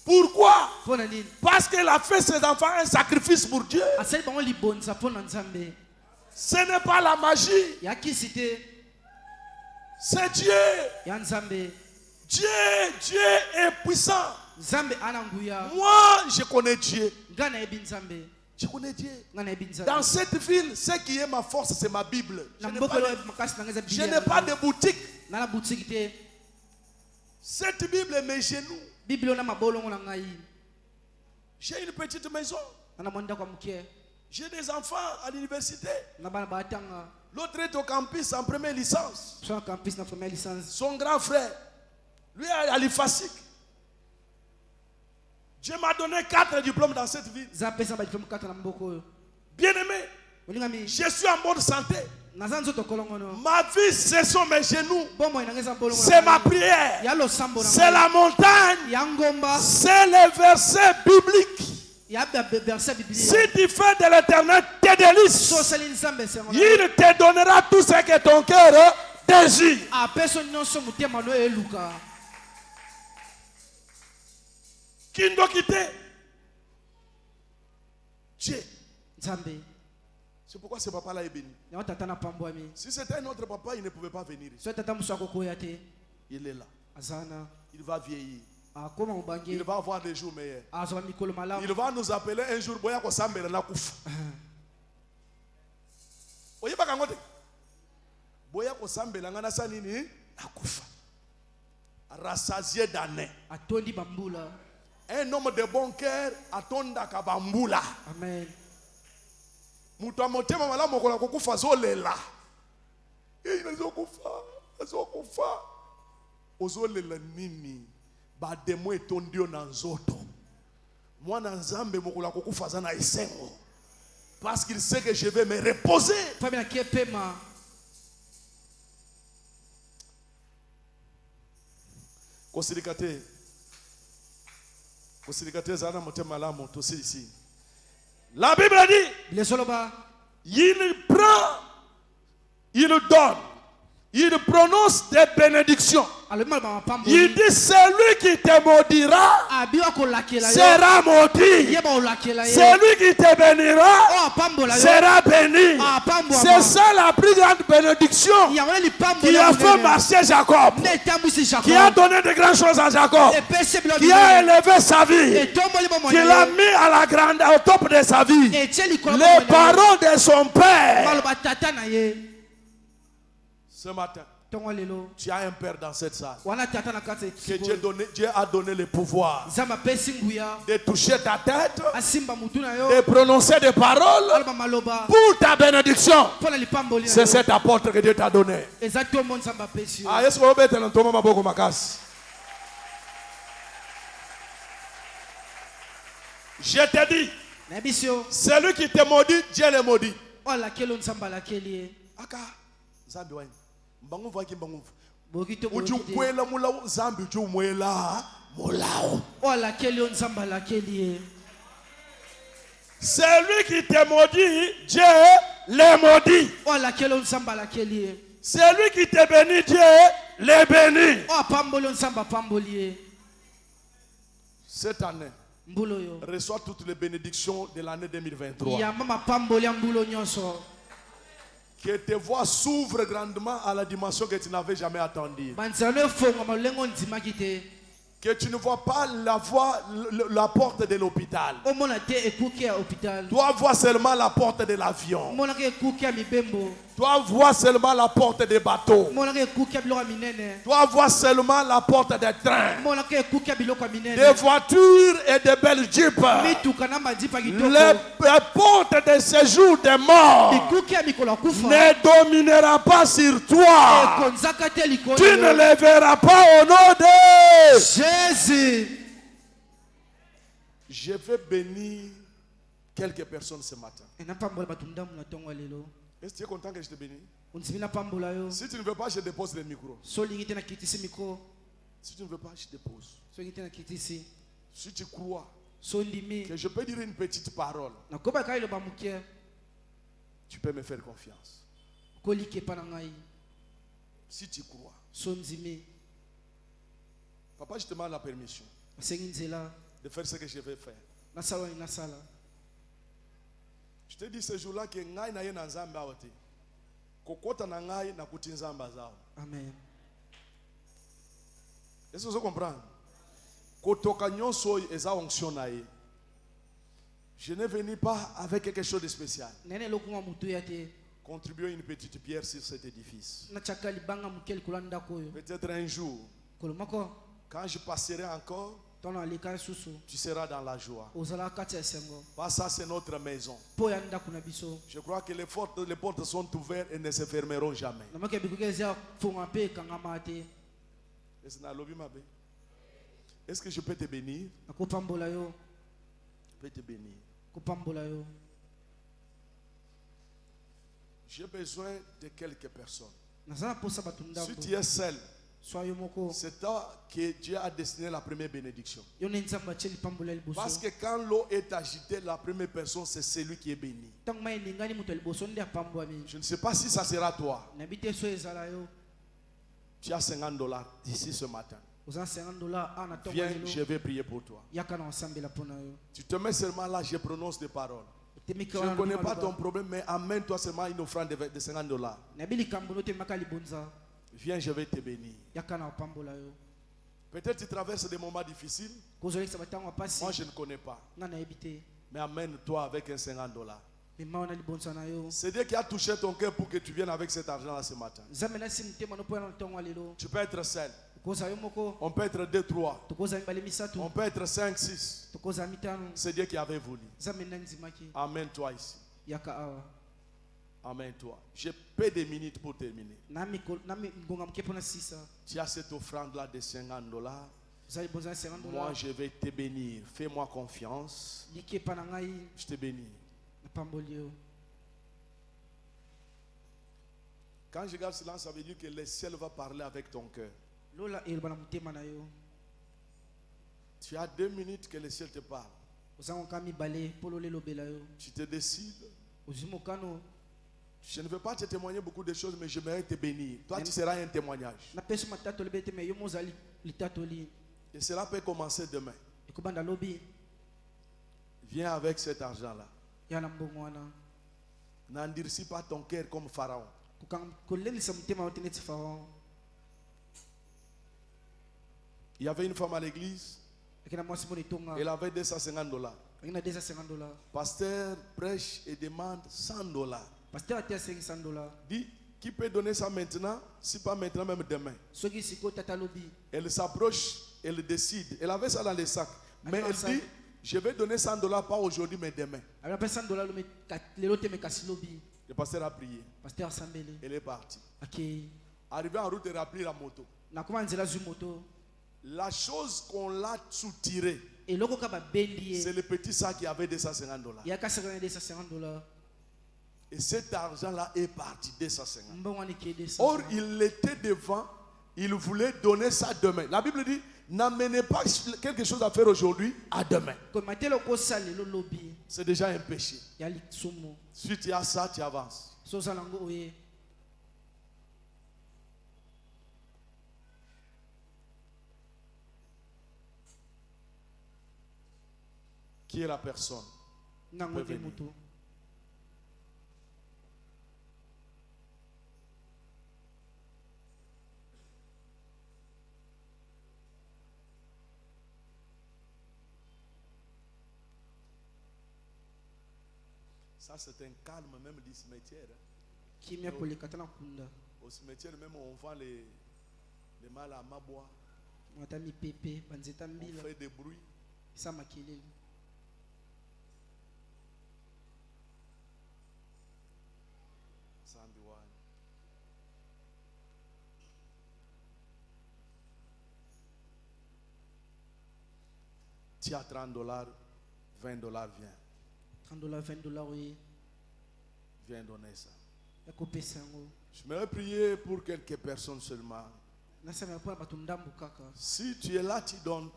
Pourquoi? Mpo na nini? Parce qu'elle a fait ses enfants un sacrifice pour Dieu. Asali bango libonza mpo na Nzambe. Ce n'est pas la magie. Yakisi te C'est Dieu. ya Nzambe. Dieu est puissant. Nzambe ana nguya. Moi, je connais Dieu. Nga na yebi Nzambe. Je connais Dieu. Nga na yebi Nzambe. Dans cette ville, ce qui est ma force, c'est ma Bible. Na mbokolo makasi na ngeza Je n'ai pas de boutique. Na la boutique te. Cette Bible est mes genoux. Bible na mabolongo na ngai. J'ai une petite maison. Na monda kwa mkie. J'ai des enfants à l'université. Na bana batanga. L'autre est au campus en première licence. Sur campus na première licence. Son grand frère, lui est à l'IFASIC. Dieu m'a donné 4 diplômes dans cette ville. Zapesa ba diplôme 4 na mboko. Bien aimé, Olingami. je suis en bonne santé. Nazanzo to kolongono. Ma vie, ce sont mes genoux. Bomo ina ngeza bolongo. C'est ma prière. Ya lo sambo na. C'est la montagne. Ya ngomba. C'est les versets bibliques. Ya verset biblique. Si tu fais de l'éternel tes délices, So sali Nzambe sengo. il te donnera tout ce que ton cœur désire. A personne non so mutema no eluka. Qui doit quitter Dieu. Nzambe. C'est pourquoi ce papa-là est béni. Ya tata na pambwami. Si c'était un autre papa, il ne pouvait pas venir. So tata musako koya te. Il est là. Azana. Il va vieillir. A koma Il ubangi. va avoir des jours meilleurs. Azo mikolo malamu. Il va nous appeler un jour. Boya ko sambela na kufa. Oye ba kangote. Boya ko sambela ngana sa nini? Na kufa. Rassasié d'années. Atondi bambula. Un homme de bon cœur atonda kabambula. Amen. Mutu amotema malamu mokola kokufa zolela. Azokufa. Ozolela nini? Ba demo etondio na nzoto. Mwana Nzambe mokola kokufa za na esengo. Parce qu'il sait que je vais me reposer. Famille na kepema. Kosilikate zana motema la moto ici. La Bible dit, Les soloba. il prend, il donne, il prononce des bénédictions. Alors mal ba pambo. Il dit, celui qui te maudira Abiwa ko lakela yo. sera maudit. Yeba o lakela yo. Celui qui te bénira Oh pambo la yo. sera béni. Ah pambo. C'est ça la plus grande bénédiction Ya wale li pambo. qui a fait marcher Jacob, Ne tambusi Jacob. qui a donné de grandes choses à Jacob, Et pese bilo. qui a élevé sa vie, Et tombo li bomo. qui l'a mis à la grande, au top de sa vie. Et tcheli ko. Les parents de son père. Maloba tata na ye. Ce matin, Tongo lelo. tu as un père dans cette salle. Wana tata na kate. Que Dieu a donné le pouvoir Zama pesi nguya. de toucher ta tête, Asimba mutu na yo. de prononcer des paroles Alba maloba. pour ta bénédiction. Pona li pambo li. C'est cet apôtre que Dieu t'a donné. Exactement mon samba pesi yo. Ah, est-ce que vous êtes dans ton moment beaucoup makas? Je te dis, Na bisio. celui qui te maudit, Dieu le maudit. Oh lakelo nsamba lakeli. Aka, Zambi wani. Mbangu vaki mbangu. Bokito Uju bokite. kwela mulao, Zambi uju mwela mulao. Oh lakeli nsamba lakeli. Celui qui te maudit, Dieu le maudit. Oh lakeli nsamba lakeli. Celui qui te bénit, Dieu le bénit. Oh pambolo nsamba pamboli. Cette année, Mbulo yo. reçois toutes les bénédictions de l'année 2023. Ya mama pamboli mbulo nyonso. Que tes voix s'ouvrent grandement à la dimension que tu n'avais jamais attendue. Banzano fonga malengo nzima kite. Que tu ne vois pas la porte de l'hôpital. Omona te ekuki ya hôpital. Toi, vois seulement la porte de l'avion. Omona ke ekuki ya mibembo. Toi, vois seulement la porte des bateaux. Omona ke ekuki ya biloko minene. Toi, vois seulement la porte des trains, Omona ke ekuki ya biloko minene. des voitures et des belles jeeps. Mituka na majipa kitoko. Les portes de séjour des morts Ekuki ya mikolo kufa. ne dominera pas sur toi. Ekonzaka te likolo. Tu ne les verras pas au nom de... Jésus. Je vais bénir quelques personnes ce matin. Ena pambola batumdamu na tongo lelo. Est-ce que tu es content que je te bénisse? Unsibina pambola yo. Si tu ne veux pas, je dépose le micro. So lingite na kitisi mikro. Si tu ne veux pas, je dépose. So lingite na kitisi. Si tu crois So ndimi. que je peux dire une petite parole, Na koba kai lo bamukia. tu peux me faire confiance. Kolike pa na ngai. Si tu crois. So nzimi. Papa, je te demande la permission Asengi nzela. de faire ce que je vais faire. nasala ni nasala. Je te dis ce jour-là que ngai na ye na nzambe awa te. Kokota na ngai na kuti nzambe azao. Amen. Est-ce que vous comprenez? Kotoka nyonso eza onction na ye. Je ne venu pas avec quelque chose de spécial. Nene lokunga mutu ya te. Contribuer une petite pierre sur cet édifice. Na chakali banga mukel kulanda koyo. Peut-être un jour, Kolomako quand je passerai encore, tono alika susu. tu seras dans la joie. Ozala kati ya sengo. Pas ça, c'est notre maison. Po ya nda kuna biso. Je crois que les portes sont ouvertes et ne se fermeront jamais. Namake bikugezia funga pe kangama te. Est-ce que je peux te bénir? Nakopambola yo. Je peux te bénir. Kopambola yo. J'ai besoin de quelques personnes. Nazala posa batunda. Si tu es seul, Soyo moko. c'est toi que Dieu a destiné la première bénédiction. Yo nenzamba cheli pambola liboso. Parce que quand l'eau est agitée, la première personne, c'est celui qui est béni. Tang mai ningani mutu liboso ndia pambwami. Je ne sais pas si ça sera toi. Nabite so ezala yo. Tu as $50 d'ici ce matin. Oza $50 ana tongo Viens, lelo. je vais prier pour toi. Yaka na nsambela pona yo. Tu te mets seulement là, je prononce des paroles. Temika Je ne wana connais luma pas ton loba. problème, mais amène-toi seulement une offrande de $50. Nabili kambono te makali bonza. Viens, je vais te bénir. Yaka na pambola yo. Peut-être tu traverses des moments difficiles. Kozolek sabatango pasi. Moi, je ne connais pas. Nga na ebite. Mais amène-toi avec un $50. Mais maona libonza na yo. C'est Dieu qui a touché ton cœur pour que tu viennes avec cet argent-là ce matin. Zambe na sim tema no pona tongo lelo. Tu peux être seul. Koza yo moko. On peut être 2, 3. Tokoza mbale misatu. On peut être 5, 6. Tokoza mitano. C'est Dieu qui avait voulu. Zambe na nzimaki. Amène-toi ici. Yaka awa. Amène-toi. J'ai peu de minutes pour terminer. Nami ngonga mke pona sisa. Tu as cette offrande-là de $50. Zali bonza $50. Moi, je vais te bénir. Fais-moi confiance. Like pana ngai Je te bénis. na pamboli yo. Quand je garde silence, ça veut dire que le ciel va parler avec ton cœur. Lola elbana mutema na yo. Tu as 2 minutes que le ciel te parle. Ozango kami bale polo lelo bela yo. Tu te décides. Ozimo kano Je ne veux pas te témoigner beaucoup de choses, mais j'aimerais te bénir. Toi, tu seras un témoignage. na peso matato lebete me yo mozali litato li. Et cela peut commencer demain. Ekobanda lobi Viens avec cet argent-là. ya na mbongo wana. N'endurcis pas ton cœur comme Pharaon. Kokang kolelisa mutema wote neti Pharaon. Il y avait une femme à l'église. Akina mwasi moni tonga. Elle avait $250. Akina desa $50. Pasteur prêche et demande $100. Pasteur atia $500. Dit, qui peut donner ça maintenant? Si pas maintenant, même demain. Soki siko tata lobi. Elle s'approche, elle décide. Elle avait ça dans les sacs. Mais Alors, elle ça- dit, je vais donner $100 pas aujourd'hui, mais demain. Ala pesa $100 lo me lelo te me kasi lobi. Le pasteur a prié. Pasteur sambele. Elle est partie. Akei. Arrivé en route, elle a pris la moto. Na kuma nzela zu moto. La chose qu'on l'a soutirée, Eloko ka ba bendi c'est ye. le petit sac qui avait $250. Yaka sakana desa $50. Et cet argent-là est parti, $250. Mbongo ni ke desa. Or, il était devant, il voulait donner ça demain. La Bible dit, n'amenez pas quelque chose à faire aujourd'hui à demain. Ko matelo ko sale lo lobi. C'est déjà un péché. Ya li sumo. Si tu as ça, tu avances. So salango oye. Qui est la personne? Nango te venir. mutu. Ça, c'est un calme même du cimetière. Hein. Kimia koleka tana kunda. Au cimetière, même, on vend les mâles à mabois. Mata mi pepe banzeta On mbila. fait des bruits. Sa makelele. Sandiwan. Tu as $30, $20, viens. $30, $20 oye. Viens donner ça. Ya kopesa yango. Je vais prier pour quelques personnes seulement. Nasema kwa batu ndambu kaka. Si tu es là, tu donnes.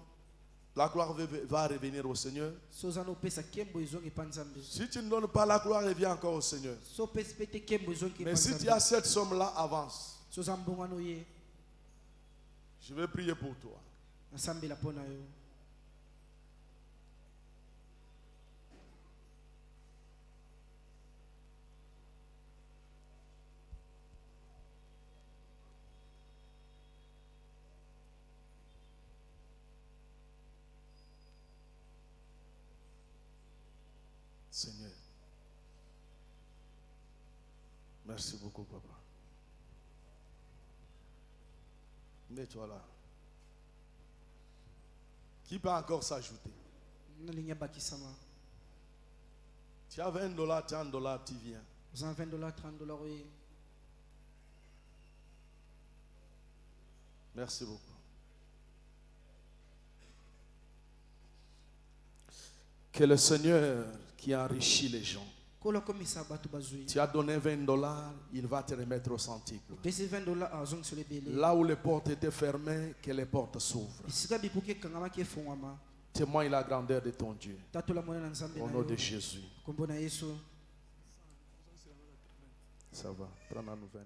La gloire va revenir au Seigneur. So zano pesa kembo izongi panzambe. Si tu ne donnes pas, la gloire revient encore au Seigneur. So pesa pete kembo izongi Mais si tu panzambe. as cette somme-là, avance. So zambongo ano ye. Je vais prier pour toi. Nasambela pona yo. Seigneur. Merci beaucoup, papa. Mets-toi là. Qui peut encore s'ajouter? nalingi bakisama. Tu as $20, tu as $1, tu viens. Vous avez $20, $30, oui. Merci beaucoup. Que le Seigneur qui enrichit les gens, Kola komisa batu bazui. tu as donné $20, il va te remettre au centuple. Pesi $20 à zong sur le belé. Là où les portes étaient fermées, que les portes s'ouvrent. Isika bipuke kangama ke fongama. Témoigne la grandeur de ton Dieu. Tatola mwana na nzambe Au na nom de yo. Jésus. Kombo na Yesu. Ça va. Prends un 20.